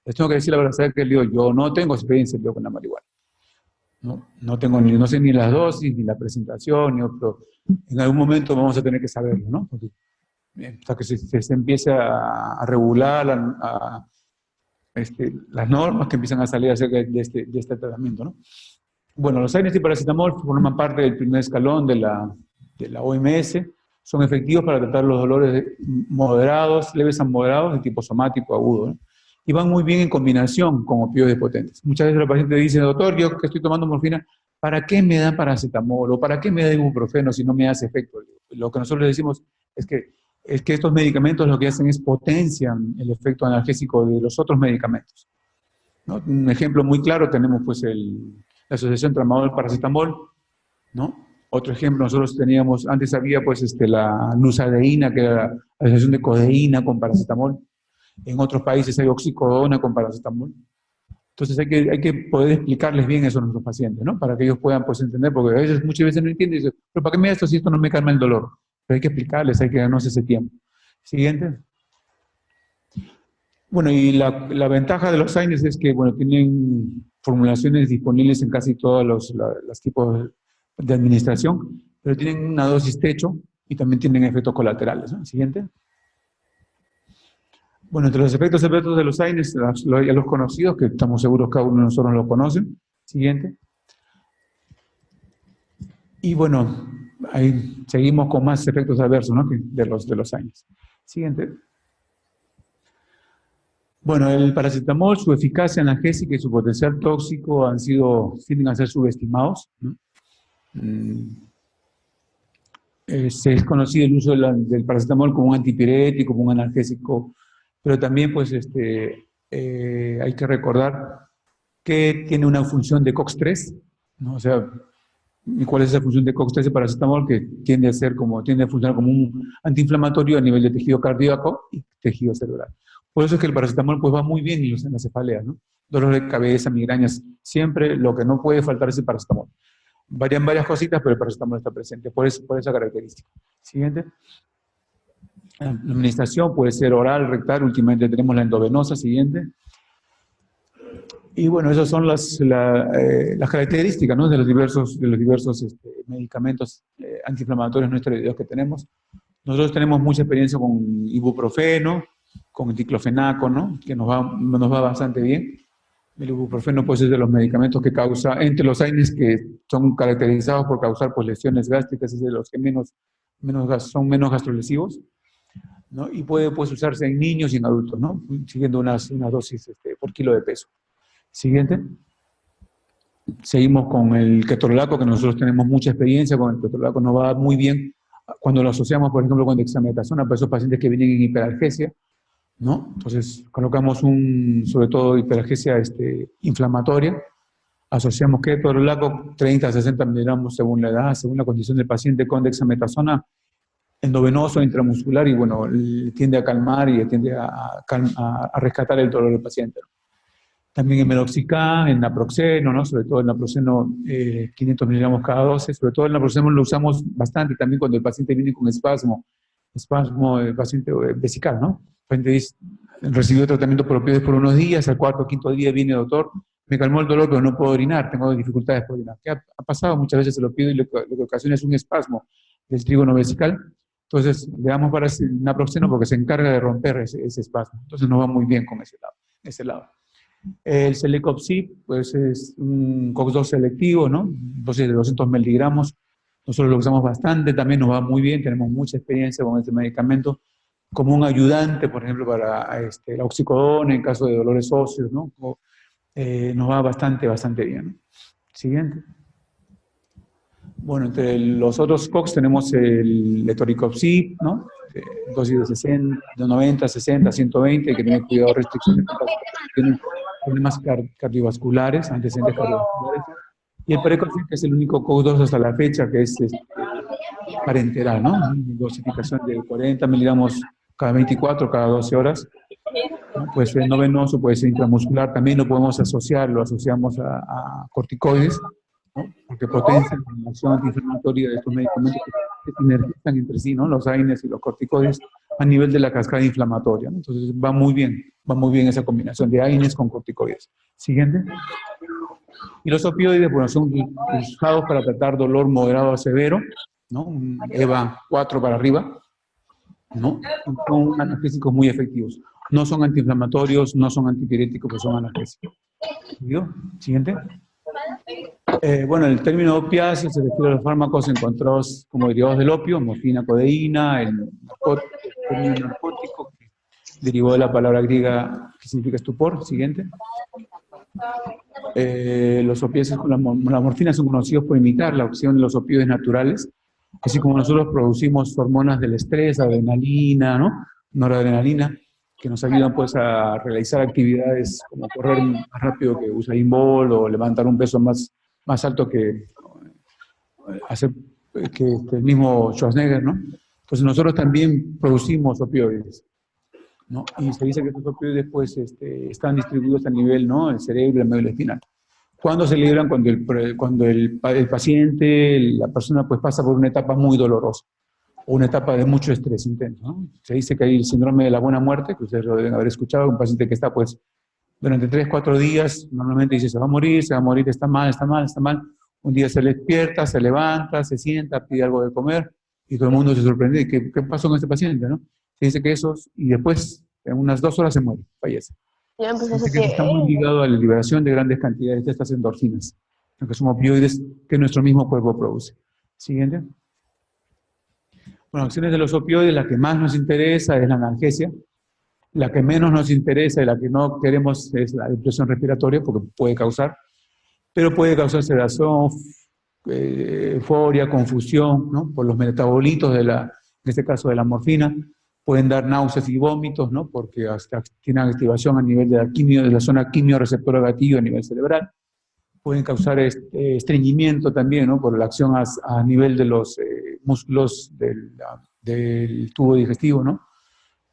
les tengo que decir la verdad, ¿sabes qué? Yo no tengo experiencia con la marihuana. No tengo no sé ni las dosis, ni la presentación, ni otro. En algún momento vamos a tener que saberlo, ¿no? Porque hasta que se empiece a regular las normas que empiezan a salir acerca de este tratamiento, ¿no? Bueno, los AINES y paracetamol forman parte del primer escalón de la OMS, son efectivos para tratar los dolores moderados, leves a moderados, de tipo somático agudo, ¿no? Y van muy bien en combinación con opioides potentes. Muchas veces los pacientes dicen, doctor, yo que estoy tomando morfina, ¿para qué me dan paracetamol? ¿O para qué me da ibuprofeno si no me hace efecto? Lo que nosotros le decimos es que estos medicamentos lo que hacen es potencian el efecto analgésico de los otros medicamentos, ¿no? Un ejemplo muy claro tenemos pues la asociación tramadol-paracetamol, ¿no? Otro ejemplo, nosotros teníamos, antes había pues la lusadeína, que era la asociación de codeína con paracetamol. En otros países hay oxicodona con paracetamol. Entonces hay que poder explicarles bien eso a nuestros pacientes, ¿no? Para que ellos puedan pues entender, porque a veces, muchas veces no entienden y dicen, pero ¿para qué me da esto si esto no me calma el dolor? Pero hay que explicarles, hay que darnos ese tiempo. Siguiente. Bueno, y la ventaja de los AINES es que, bueno, tienen formulaciones disponibles en casi todos los tipos de administración, pero tienen una dosis techo y también tienen efectos colaterales, ¿no? Siguiente. Bueno, entre los efectos adversos de los AINES, ya los conocidos, que estamos seguros que cada uno de nosotros lo conoce. Siguiente. Y bueno, ahí seguimos con más efectos adversos, ¿no? de los AINES. Siguiente. Bueno, el paracetamol, su eficacia analgésica y su potencial tóxico tienden a ser subestimados, ¿no? Se es conocido el uso del paracetamol como un antipirético, como un analgésico, pero también pues hay que recordar que tiene una función de COX-3, ¿no? O sea, ¿y cuál es esa función de COX-3 de paracetamol? Que tiende a funcionar como un antiinflamatorio a nivel de tejido cardíaco y tejido cerebral. Por eso es que el paracetamol pues va muy bien en las cefaleas, ¿no? Dolor de cabeza, migrañas, siempre lo que no puede faltar es el paracetamol. Varían varias cositas, pero el paracetamol está presente, por esa característica. Siguiente. La administración puede ser oral, rectal, últimamente tenemos la endovenosa. Siguiente. Y bueno, esas son las características, ¿no? de los diversos medicamentos antiinflamatorios no esteroideos que tenemos. Nosotros tenemos mucha experiencia con ibuprofeno, con diclofenaco, ¿no? Que nos va bastante bien. El ibuprofeno pues es de los medicamentos que causa, entre los AINES que son caracterizados por causar pues, lesiones gástricas, es de los que son menos gastrolesivos, ¿no? Y puede pues usarse en niños y en adultos, ¿no? Siguiendo una dosis por kilo de peso. Siguiente. Seguimos con el ketorolaco, que nosotros tenemos mucha experiencia con el ketorolaco, nos va muy bien cuando lo asociamos, por ejemplo, con dexametasona para esos pacientes que vienen en hiperalgesia, ¿no? Entonces, colocamos sobre todo hiperalgesia inflamatoria, asociamos ketorolaco 30 a 60 miligramos según la edad, según la condición del paciente, con dexametasona endovenoso, intramuscular, y bueno, tiende a calmar y tiende a rescatar el dolor del paciente. También en meloxicam, en naproxeno, ¿no? Sobre todo el naproxeno 500 miligramos cada 12, sobre todo el naproxeno lo usamos bastante también cuando el paciente viene con espasmo el paciente vesical, ¿no? El paciente recibió tratamiento por opioides por unos días, al cuarto o quinto día viene, doctor, me calmó el dolor, pero no puedo orinar, tengo dificultades para orinar. ¿Qué ha pasado? Muchas veces se lo pido y lo que ocasiona es un espasmo del trígono vesical. Entonces, le damos para naproxeno porque se encarga de romper ese espasmo. Entonces, nos va muy bien con ese lado. El Celecoxib, pues es un COX-2 selectivo, ¿no? Dosis de 200 miligramos. Nosotros lo usamos bastante, también nos va muy bien, tenemos mucha experiencia con este medicamento, como un ayudante, por ejemplo, para la oxicodona en caso de dolores óseos, ¿no? Nos va bastante bien, ¿no? Siguiente. Bueno, entre los otros COX tenemos el Letoricopsib, ¿no? Dosis de 60, de 90, 60, 120, que tiene cuidado, restricciones, tienen problemas cardiovasculares, antecedentes cardiovasculares. Y el Parecofib, que es el único COX-2 hasta la fecha, que es parenteral, ¿no? Dosificación de 40 miligramos cada 24, cada 12 horas. ¿No? Puede ser no venoso, puede ser intramuscular, también lo podemos asociar, lo asociamos a corticoides, ¿no? Porque potencian la acción antiinflamatoria de estos medicamentos que sinergizan entre sí, ¿no? Los AINES y los corticoides a nivel de la cascada inflamatoria, ¿no? Entonces va muy bien esa combinación de AINES con corticoides. Siguiente. Y los opioides, bueno, son usados para tratar dolor moderado a severo, ¿no? Un EVA 4 para arriba, ¿no? Son analgésicos muy efectivos. No son antiinflamatorios, no son antipiréticos, pero son analgésicos. Siguiente. Bueno, el término opiáceo se refiere a los fármacos encontrados como derivados del opio, morfina, codeína, el término narcótico, que derivó de la palabra griega que significa estupor. Siguiente. Los opiáceos con la morfina son conocidos por imitar la acción de los opioides naturales, así como nosotros producimos hormonas del estrés, adrenalina, ¿no? Noradrenalina, que nos ayudan pues a realizar actividades como correr más rápido que Usain Bolt o levantar un peso más más alto que el mismo Schwarzenegger, ¿no? Entonces nosotros también producimos opioides, ¿no? Y se dice que estos opioides pues, están distribuidos a nivel, ¿no?, el cerebro y la médula espinal. ¿Cuándo se liberan? Cuando el paciente, la persona, pues pasa por una etapa muy dolorosa, o una etapa de mucho estrés intenso, ¿no? Se dice que hay el síndrome de la buena muerte, que ustedes lo deben haber escuchado, un paciente que está pues durante 3, 4 días, normalmente dice se va a morir, está mal, está mal, está mal. Un día se despierta, se levanta, se sienta, pide algo de comer, y todo el mundo se sorprende. ¿Qué pasó con este paciente, no? Se dice que esos, y después, en unas 2 horas se muere, fallece. Ya empezó a Dice que eso está muy ligado a la liberación de grandes cantidades de estas endorfinas, que son opioides que nuestro mismo cuerpo produce. Siguiente. Bueno, acciones de los opioides, la que más nos interesa es la analgesia. La que menos nos interesa y la que no queremos es la depresión respiratoria, porque puede causar, pero puede causar sedación, euforia, confusión, ¿no?, por los metabolitos en este caso de la morfina. Pueden dar náuseas y vómitos, ¿no?, porque hasta tienen activación a nivel de la zona quimioreceptora gatillo a nivel cerebral. Pueden causar estreñimiento también, ¿no?, por la acción a nivel de los músculos del tubo digestivo, ¿no?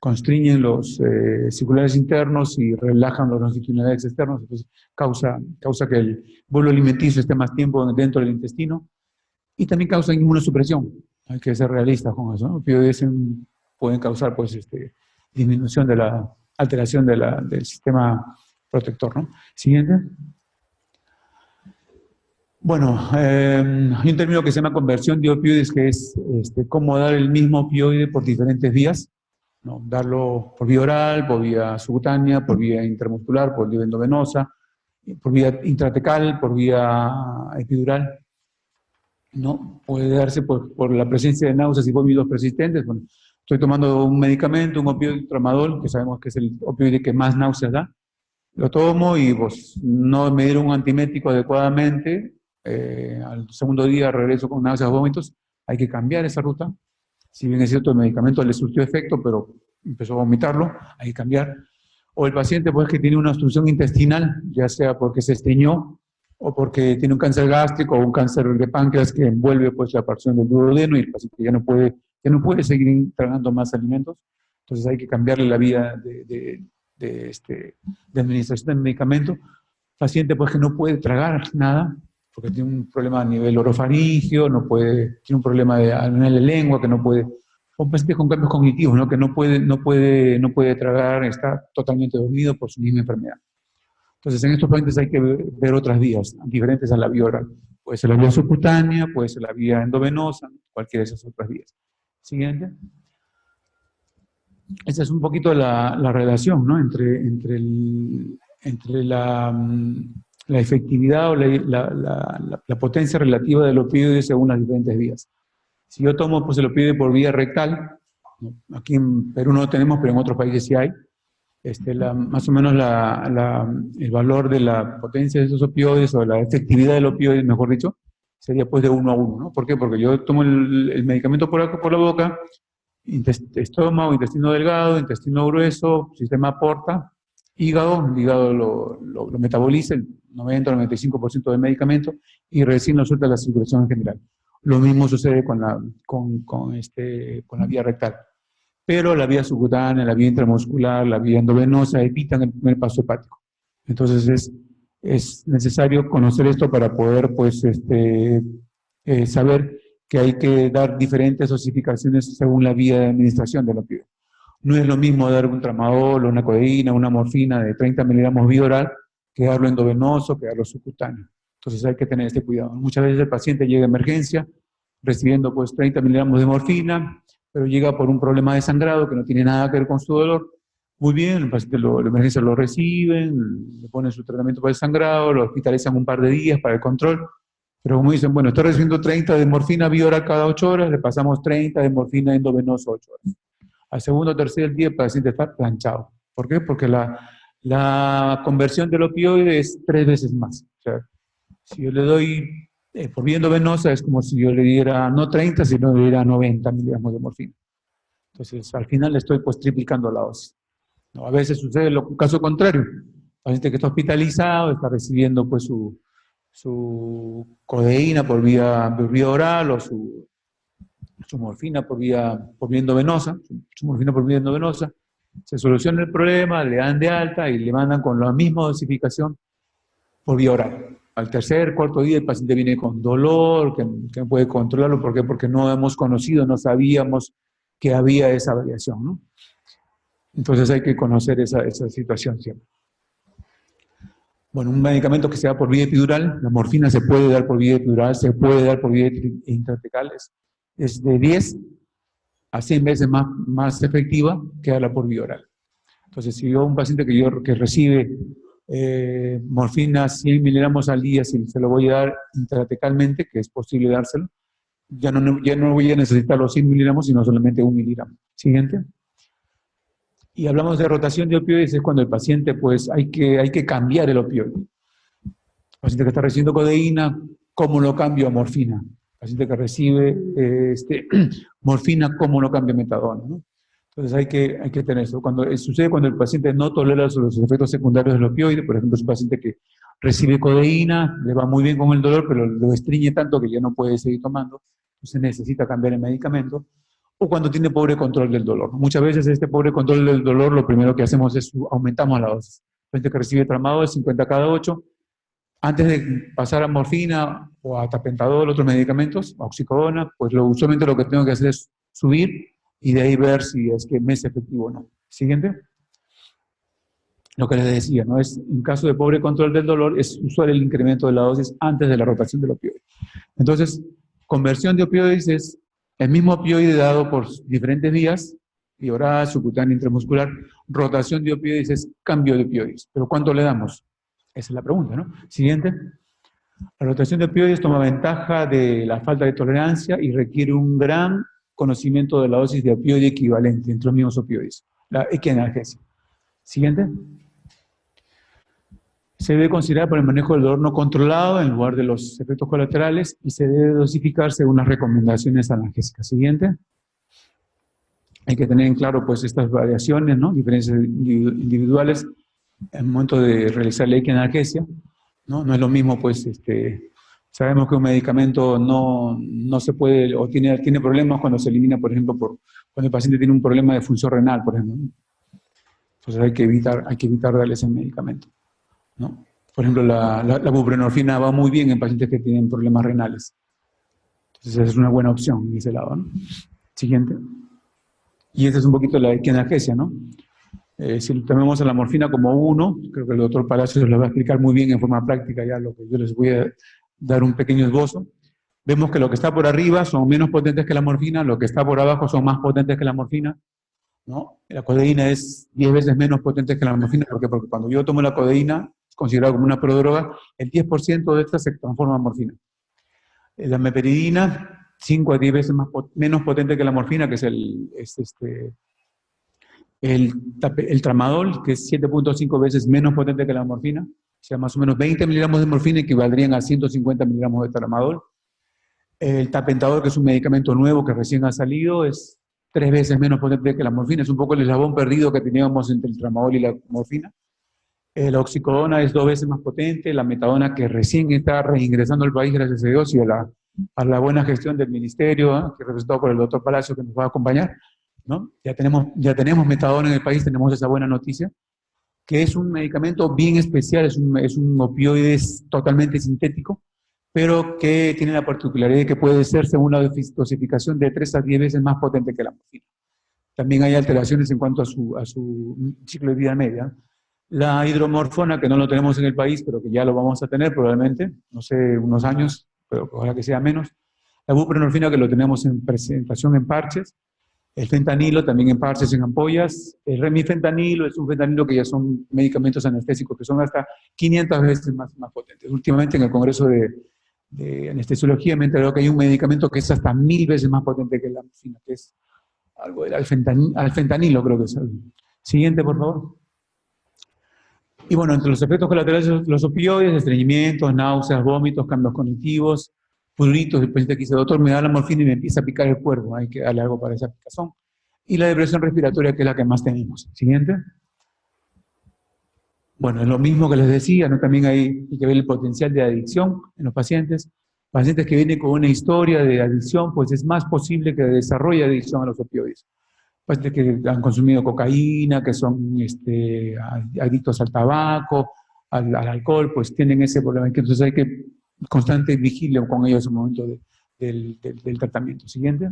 Constriñen los circulares internos y relajan los longitudinales externos, entonces causa que el bolo alimenticio esté más tiempo dentro del intestino, y también causa inmunosupresión. Hay que ser realistas con eso, ¿no? Opioides pueden causar pues, disminución de la alteración del sistema protector, ¿no? Siguiente. Bueno, hay un término que se llama conversión de opioides, que es cómo dar el mismo opioide por diferentes vías, ¿no? Darlo por vía oral, por vía subcutánea, por vía intramuscular, por vía endovenosa, por vía intratecal, por vía epidural, ¿no? Puede darse por la presencia de náuseas y vómitos persistentes. Bueno, estoy tomando un medicamento, un opioide tramadol, que sabemos que es el opioide que más náuseas da. Lo tomo y pues no me dieron un antimético adecuadamente. Al segundo día regreso con náuseas, vómitos. Hay que cambiar esa ruta. Si bien es cierto, el medicamento le surtió efecto, pero empezó a vomitarlo, hay que cambiar. O el paciente, pues, que tiene una obstrucción intestinal, ya sea porque se estreñó, o porque tiene un cáncer gástrico o un cáncer de páncreas que envuelve, pues, la porción del duodeno, y el paciente ya no puede seguir tragando más alimentos. Entonces hay que cambiarle la vía de administración del medicamento. Paciente, pues, que no puede tragar nada, porque tiene un problema a nivel orofaringio, tiene un problema a nivel de lengua, que no puede, un paciente con cambios cognitivos, ¿no?, que no puede tragar, está totalmente dormido por su misma enfermedad. Entonces, en estos pacientes hay que ver otras vías, diferentes a la vía oral. Puede ser la vía subcutánea, puede ser la vía endovenosa, cualquiera de esas otras vías. Siguiente. Esa es un poquito la relación, ¿no?, entre la efectividad o la potencia relativa del opioide según las diferentes vías. Si yo tomo, pues, el opioide por vía rectal, ¿no?, aquí en Perú no lo tenemos, pero en otros países sí hay, más o menos el valor de la potencia de esos opioides, o la efectividad del opioide, mejor dicho, sería pues de 1 a 1, ¿no? ¿Por qué? Porque yo tomo el medicamento por la boca, estómago, intestino delgado, intestino grueso, sistema porta, hígado lo metaboliza el 90 o 95% del medicamento, y recién lo suelta a la circulación en general. Lo mismo sucede con la vía rectal. Pero la vía subcutánea, la vía intramuscular, la vía endovenosa evitan el primer paso hepático. Entonces es necesario conocer esto para poder, pues, saber que hay que dar diferentes dosificaciones según la vía de administración del opioide. No es lo mismo dar un tramadol, una codeína, una morfina de 30 miligramos vía oral, que darlo endovenoso, que darlo subcutáneo. Entonces hay que tener este cuidado. Muchas veces el paciente llega a emergencia recibiendo, pues, 30 miligramos de morfina, pero llega por un problema de sangrado que no tiene nada que ver con su dolor. Muy bien, el paciente la emergencia lo reciben, le ponen su tratamiento para el sangrado, lo hospitalizan un par de días para el control, pero como dicen, bueno, está recibiendo 30 de morfina vía oral cada 8 horas, le pasamos 30 de morfina endovenoso 8 horas. Al segundo o tercer día el paciente está planchado. ¿Por qué? Porque la conversión del opioide es 3 veces más. O sea, si yo le doy por vía endovenosa, es como si yo le diera no 30, sino le diera 90 miligramos de morfina. Entonces, al final le estoy, pues, triplicando la dosis, ¿no? A veces sucede el caso contrario. El paciente que está hospitalizado está recibiendo, pues, su codeína por vía oral o su morfina por vía endovenosa, su morfina por vía endovenosa, se soluciona el problema, le dan de alta y le mandan con la misma dosificación por vía oral. Al tercer, cuarto día el paciente viene con dolor, que no puede controlarlo. ¿Por qué? Porque no hemos conocido, no sabíamos que había esa variación, ¿no? Entonces hay que conocer esa situación siempre. Bueno, un medicamento que se da por vía epidural, la morfina se puede dar por vía epidural, se puede dar por vía intratecal, es de 10 a 100 veces más efectiva que darla por vía oral. Entonces, si yo un paciente que recibe morfina 100 miligramos al día, si se lo voy a dar intratecalmente, que es posible dárselo, ya no voy a necesitar los 100 miligramos, sino solamente 1 miligramo. Siguiente. Y hablamos de rotación de opioides, es cuando el paciente, pues, hay que cambiar el opioide. El paciente que está recibiendo codeína, ¿cómo lo cambio a morfina? El paciente que recibe morfina, ¿cómo lo cambio a metadona, ¿no? Entonces hay que tener eso. Sucede cuando el paciente no tolera los efectos secundarios del opioide, por ejemplo, es un paciente que recibe codeína, le va muy bien con el dolor, pero lo estreñe tanto que ya no puede seguir tomando, entonces necesita cambiar el medicamento, o cuando tiene pobre control del dolor. Muchas veces este pobre control del dolor, lo primero que hacemos es aumentamos la dosis. El paciente que recibe tramadol, 50 cada 8, antes de pasar a morfina o a tapentadol, otros medicamentos, oxicodona, pues usualmente lo que tengo que hacer es subir y de ahí ver si es que me es efectivo o no. Siguiente. Lo que les decía, ¿no? En caso de pobre control del dolor, es usual el incremento de la dosis antes de la rotación del opioide. Entonces, conversión de opioides es el mismo opioide dado por diferentes vías, vía oral, subcutánea, intramuscular. Rotación de opioides es cambio de opioides. ¿Pero cuánto le damos? Esa es la pregunta, ¿no? Siguiente. La rotación de opioides toma ventaja de la falta de tolerancia y requiere un gran conocimiento de la dosis de opioide equivalente entre los mismos opioides, la equianalgesia. Siguiente. Se debe considerar por el manejo del dolor no controlado en lugar de los efectos colaterales y se debe dosificar según las recomendaciones analgésicas. Siguiente. Hay que tener en claro pues estas variaciones, ¿no? Diferencias individuales en el momento de realizar la equianalgesia, ¿no? No es lo mismo, pues, sabemos que un medicamento no se puede, o tiene problemas cuando se elimina, por ejemplo, cuando el paciente tiene un problema de función renal, por ejemplo, ¿no? Entonces hay que evitar darle ese medicamento, ¿no? Por ejemplo, la buprenorfina va muy bien en pacientes que tienen problemas renales. Entonces es una buena opción en ese lado, ¿no? Siguiente. Y esta es un poquito la equianalgesia, ¿no? Si tomemos a la morfina como uno, creo que el doctor Palacios les va a explicar muy bien en forma práctica ya lo que yo les voy a dar un pequeño esbozo. Vemos que lo que está por arriba son menos potentes que la morfina, lo que está por abajo son más potentes que la morfina, ¿no? La codeína es 10 veces menos potente que la morfina, ¿por qué? Porque cuando yo tomo la codeína, considerada como una prodroga, el 10% de esta se transforma en morfina. La meperidina, 5 a 10 veces menos potente que la morfina, que es el tramadol, que es 7.5 veces menos potente que la morfina, o sea, más o menos 20 miligramos de morfina equivaldrían a 150 miligramos de tramadol. El tapentadol, que es un medicamento nuevo que recién ha salido, es 3 veces menos potente que la morfina, es un poco el eslabón perdido que teníamos entre el tramadol y la morfina. La oxicodona es 2 veces más potente, la metadona que recién está reingresando al país, gracias a Dios, y a la buena gestión del ministerio, ¿eh? Que representado por el doctor Palacio, que nos va a acompañar, ¿no? Ya tenemos metadona en el país, tenemos esa buena noticia, que es un medicamento bien especial, es un opioide totalmente sintético, pero que tiene la particularidad de que puede ser, según la dosificación, de 3 a 10 veces más potente que la morfina. También hay alteraciones en cuanto a su ciclo de vida media. La hidromorfona, que no lo tenemos en el país, pero que ya lo vamos a tener probablemente, no sé, unos años, pero ojalá que sea menos. La buprenorfina, que lo tenemos en presentación en parches. El fentanilo también en parches, en ampollas. El remifentanilo es un fentanilo que ya son medicamentos anestésicos que son hasta 500 veces más potentes. Últimamente en el Congreso de Anestesiología me he enterado que hay un medicamento que es hasta 1000 veces más potente que la morfina, que es algo del alfentanilo, creo que es. Siguiente, por favor. Y bueno, entre los efectos colaterales de los opioides, estreñimientos, náuseas, vómitos, cambios cognitivos, pruritos, el paciente que dice, doctor, me da la morfina y me empieza a picar el cuerpo, hay que darle algo para esa picazón. Y la depresión respiratoria, que es la que más tenemos. Siguiente. Bueno, es lo mismo que les decía, ¿no? También hay que ver el potencial de adicción en los pacientes. Pacientes que vienen con una historia de adicción, pues es más posible que desarrolle adicción a los opioides. Pacientes que han consumido cocaína, que son adictos al tabaco, al alcohol, pues tienen ese problema. Entonces hay que constante vigilia con ellos en el momento del tratamiento. Siguiente.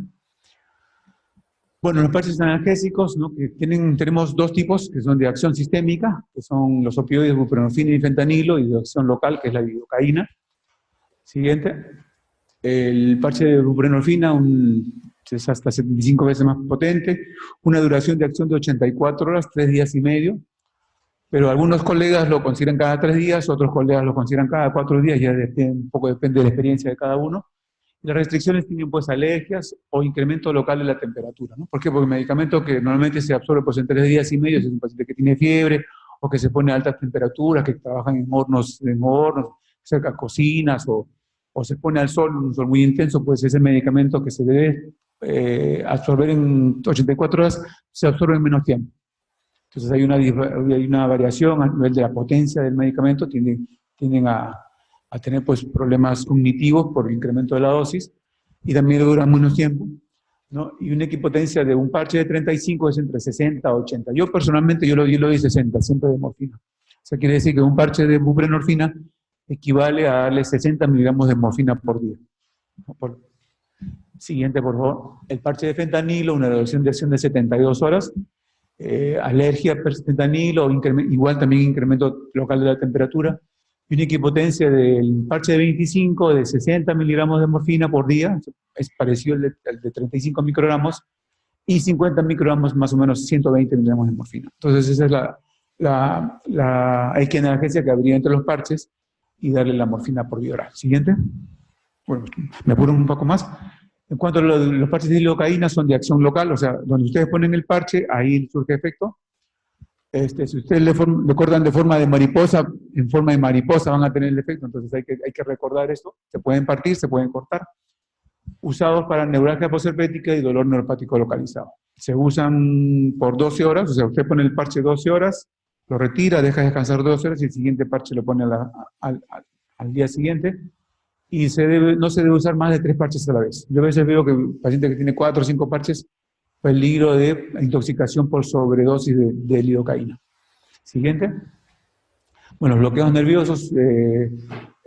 Bueno, los parches analgésicos, ¿no? Que tenemos dos tipos, que son de acción sistémica, que son los opioides buprenorfina y fentanilo, y de acción local, que es la lidocaína. Siguiente. El parche de buprenorfina es hasta 75 veces más potente, una duración de acción de 84 horas, 3 días y medio, pero algunos colegas lo consideran cada 3 días, otros colegas lo consideran cada 4 días, ya un poco depende de la experiencia de cada uno. Las restricciones tienen pues alergias o incremento local de la temperatura, ¿no? ¿Por qué? Porque el medicamento que normalmente se absorbe pues en 3 días y medio, si es un paciente que tiene fiebre o que se pone a altas temperaturas, que trabajan en hornos cerca de cocinas o se pone al sol, un sol muy intenso, pues ese medicamento que se debe absorber en 84 horas se absorbe en menos tiempo. Entonces hay una variación a nivel de la potencia del medicamento, tienden a tener pues problemas cognitivos por el incremento de la dosis y también duran menos tiempo, ¿no? Y una equipotencia de un parche de 35 es entre 60 a 80. Yo personalmente yo lo doy 60, siempre de morfina. O sea, quiere decir que un parche de buprenorfina equivale a darle 60 miligramos de morfina por día. Siguiente, por favor. El parche de fentanilo, una duración de acción de 72 horas. Alergia por fentanilo, igual también incremento local de la temperatura. Y una equipotencia del parche de 25 de 60 miligramos de morfina por día, es parecido al de 35 microgramos, y 50 microgramos, más o menos 120 miligramos de morfina. Entonces esa es la equianalgesia que habría entre los parches y darle la morfina por vía oral. Siguiente. Bueno, me apuro un poco más. En cuanto a los parches de lidocaína, son de acción local, o sea, donde ustedes ponen el parche, ahí surge efecto. Si ustedes le cortan de forma de mariposa, en forma de mariposa van a tener el efecto, entonces hay que recordar esto. Se pueden partir, se pueden cortar. Usados para neuralgia posherpética y dolor neuropático localizado. Se usan por 12 horas, o sea, usted pone el parche 12 horas, lo retira, deja descansar 12 horas y el siguiente parche lo pone al día siguiente. Y no se debe usar más de 3 parches a la vez. Yo a veces veo que el paciente que tiene 4 o 5 parches, peligro de intoxicación por sobredosis de lidocaína. Siguiente. Bueno, los bloqueos nerviosos,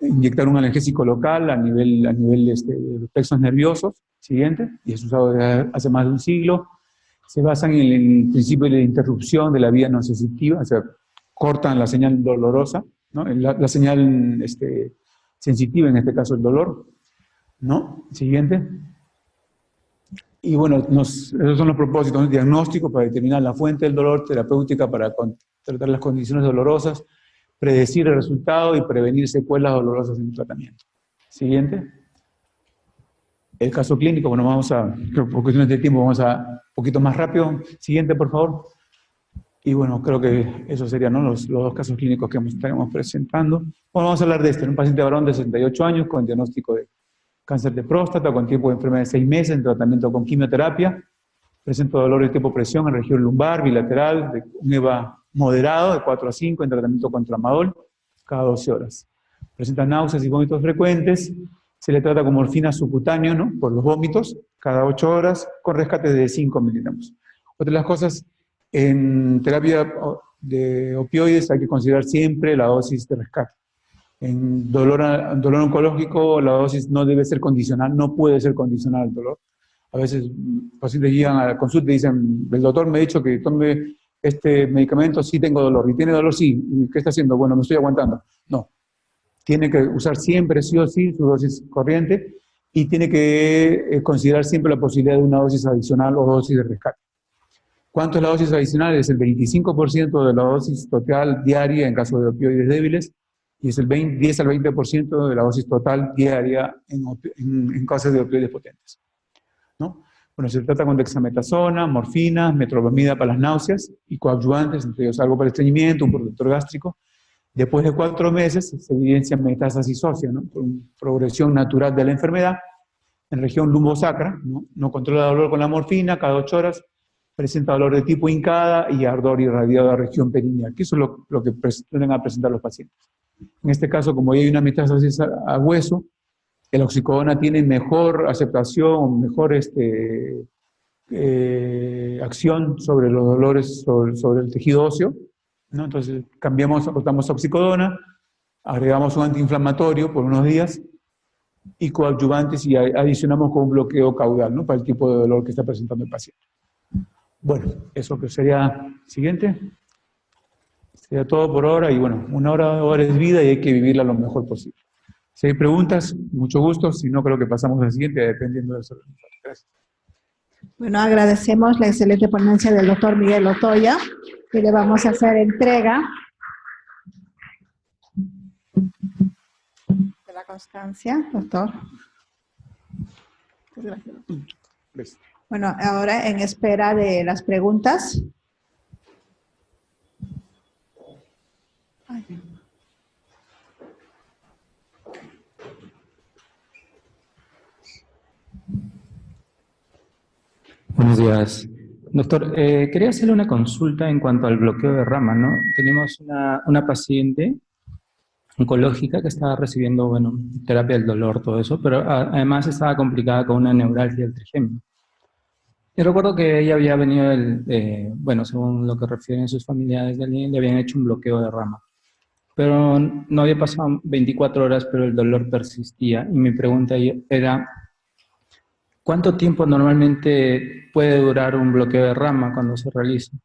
inyectar un analgésico local a nivel de los plexos nerviosos. Siguiente. Y es usado desde hace más de un siglo. Se basan en el principio de la interrupción de la vía nociceptiva, o sea, cortan la señal dolorosa, ¿no? La señal sensitiva, en este caso el dolor, ¿no? Siguiente. Y bueno, esos son los propósitos, ¿no? Diagnóstico para determinar la fuente del dolor, terapéutica para tratar las condiciones dolorosas, predecir el resultado y prevenir secuelas dolorosas en el tratamiento. Siguiente. El caso clínico, bueno, por cuestiones de tiempo, vamos un poquito más rápido. Siguiente, por favor. Y bueno, creo que esos serían, ¿no? los 2 casos clínicos que estaremos presentando. Bueno, vamos a hablar de un paciente varón de 68 años con diagnóstico de cáncer de próstata, con tiempo de enfermedad de 6 meses, en tratamiento con quimioterapia. Presenta dolor de tipo presión en región lumbar, bilateral, de un EVA moderado, de 4 a 5, en tratamiento con tramadol, cada 12 horas. Presenta náuseas y vómitos frecuentes. Se le trata con morfina subcutáneo, ¿no? Por los vómitos, cada 8 horas, con rescates de 5 miligramos. Otra de las cosas, en terapia de opioides hay que considerar siempre la dosis de rescate. En dolor oncológico la dosis no debe ser condicional, no puede ser condicional al dolor. A veces pacientes llegan a la consulta y dicen, el doctor me ha dicho que tome este medicamento, sí tengo dolor. ¿Y tiene dolor? Sí. ¿Y qué está haciendo? Bueno, me estoy aguantando. No. Tiene que usar siempre, sí o sí, su dosis corriente y tiene que considerar siempre la posibilidad de una dosis adicional o dosis de rescate. ¿Cuánto es la dosis adicional? Es el 25% de la dosis total diaria en caso de opioides débiles y es el 10 al 20% de la dosis total diaria en caso de opioides potentes, ¿no? Bueno, se trata con dexametasona, morfina, metroplamida para las náuseas y coadyuvantes, entre ellos algo para el estreñimiento, un protector gástrico. Después de 4 meses se evidencia metástasis ósea, ¿no? Por progresión natural de la enfermedad en región lumbosacra, ¿no? No controla dolor con la morfina cada 8 horas presenta dolor de tipo hincada y ardor irradiado a la región perineal, que eso es lo que tienden a presentar los pacientes. En este caso, como ya hay una metástasis a hueso, el oxicodona tiene mejor aceptación, mejor acción sobre los dolores, sobre el tejido óseo, ¿no? Entonces aportamos oxicodona, agregamos un antiinflamatorio por unos días y coadyuvantes y adicionamos con un bloqueo caudal, ¿no? Para el tipo de dolor que está presentando el paciente. Bueno, eso que sería siguiente. Sería todo por ahora y bueno, una hora es vida y hay que vivirla lo mejor posible. Si hay preguntas, mucho gusto, si no creo que pasamos al siguiente dependiendo de eso. Gracias. Bueno, agradecemos la excelente ponencia del doctor Miguel Otoya y le vamos a hacer entrega de la constancia, doctor. Gracias. Bueno, ahora en espera de las preguntas. Buenos días. Doctor, quería hacerle una consulta en cuanto al bloqueo de rama, ¿no? Tenemos una paciente oncológica que estaba recibiendo, bueno, terapia del dolor, todo eso, pero además estaba complicada con una neuralgia del trigémino. Y recuerdo que ella había venido, bueno, según lo que refieren sus familiares, le habían hecho un bloqueo de rama. Pero no había pasado 24 horas, pero el dolor persistía. Y mi pregunta era, ¿cuánto tiempo normalmente puede durar un bloqueo de rama cuando se realiza?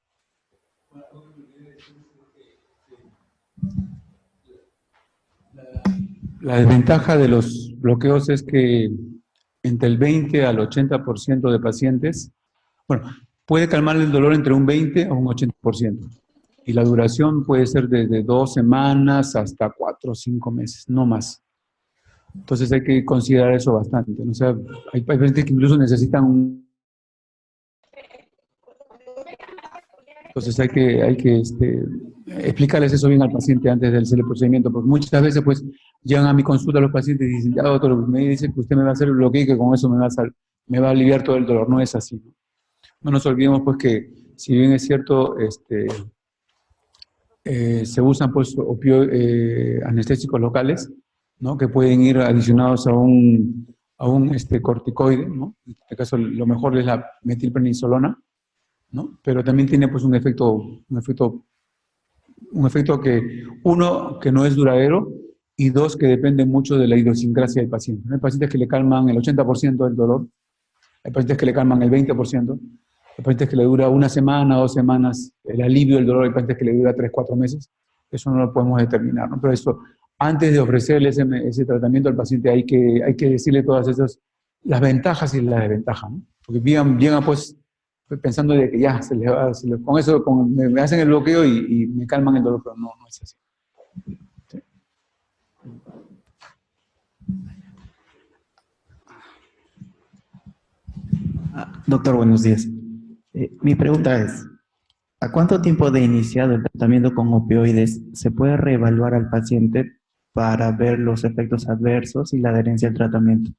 La desventaja de los bloqueos es que entre el 20 al 80% de pacientes, bueno, puede calmar el dolor entre un 20 a un 80%. Y la duración puede ser desde 2 semanas hasta 4 o 5 meses, no más. Entonces hay que considerar eso bastante. O sea, hay pacientes que incluso necesitan Entonces hay que explicarles eso bien al paciente antes de hacer el procedimiento, porque muchas veces pues llegan a mi consulta los pacientes y dicen, ya doctor, me dice que usted me va a hacer el bloqueo y que con eso me va a aliviar todo el dolor. No es así. No nos olvidemos pues que si bien es cierto, se usan pues anestésicos locales, ¿no? Que pueden ir adicionados a un corticoide, ¿no? En este caso lo mejor es la metilprednisolona, ¿no? Pero también tiene pues un efecto que, uno, que no es duradero, y dos, que depende mucho de la idiosincrasia del paciente. Hay pacientes que le calman el 80% del dolor, hay pacientes que le calman el 20%, hay pacientes que le dura una semana, 2 semanas el alivio del dolor, hay pacientes que le dura 3, 4 meses. Eso no lo podemos determinar, ¿no? Pero eso, antes de ofrecerle ese tratamiento al paciente, hay que decirle todas esas, las ventajas y las desventajas, ¿no? Porque llegan pues pensando de que ya, con eso me hacen el bloqueo y me calman el dolor, pero no es así. Sí. Doctor, buenos días. Mi pregunta es, ¿a cuánto tiempo de iniciado el tratamiento con opioides se puede reevaluar al paciente para ver los efectos adversos y la adherencia al tratamiento?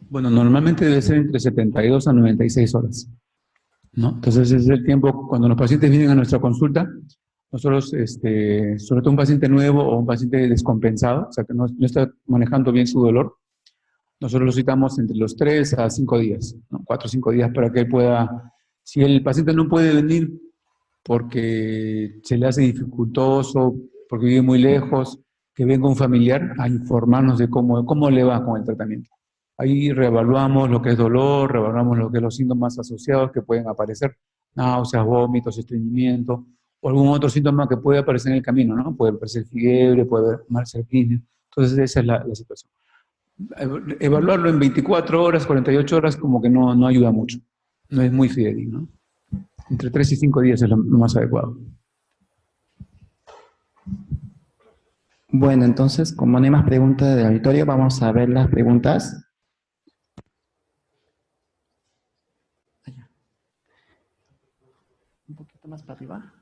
Bueno, normalmente debe ser entre 72 a 96 horas, ¿no? Entonces, ese es el tiempo cuando los pacientes vienen a nuestra consulta. Nosotros, sobre todo un paciente nuevo o un paciente descompensado, o sea, que no está manejando bien su dolor, nosotros lo citamos entre los 3 a 5 días, ¿no? 4 o 5 días para que él pueda, si el paciente no puede venir porque se le hace dificultoso, porque vive muy lejos, que venga un familiar a informarnos de cómo le va con el tratamiento. Ahí reevaluamos lo que es dolor, reevaluamos lo que es los síntomas asociados que pueden aparecer, náuseas, vómitos, estreñimiento, o algún otro síntoma que puede aparecer en el camino, ¿no? Puede aparecer fiebre, puede aparecer disnea. Entonces esa es la situación. Evaluarlo en 24 horas, 48 horas, como que no ayuda mucho. No es muy fidedigno, ¿no? Entre 3 y 5 días es lo más adecuado. Bueno, entonces, como no hay más preguntas del auditorio, vamos a ver las preguntas. Un poquito más para arriba.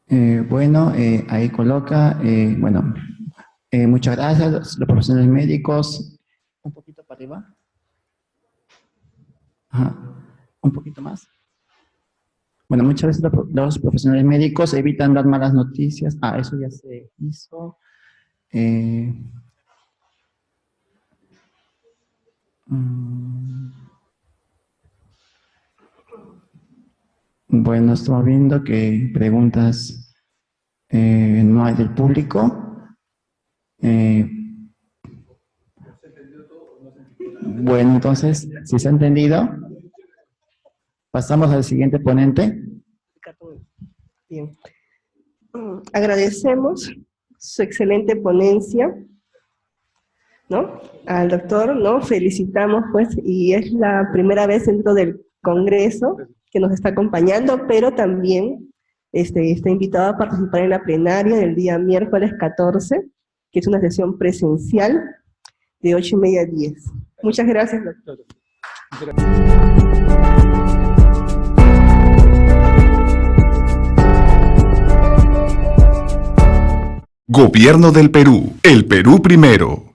Ahí coloca, muchas gracias, los profesionales médicos. Un poquito para arriba. Ajá. Un poquito más. Bueno, muchas veces los profesionales médicos evitan dar malas noticias. Eso ya se hizo. Bueno, estamos viendo que preguntas no hay del público. Bueno, entonces, si se ha entendido, pasamos al siguiente ponente. Bien. Agradecemos su excelente ponencia, ¿no? Al doctor, ¿no? Felicitamos, pues, y es la primera vez dentro del Congreso que nos está acompañando, pero también está invitado a participar en la plenaria del día miércoles 14, que es una sesión presencial de 8:30 a 10. Muchas gracias, doctor. Gobierno del Perú. El Perú primero.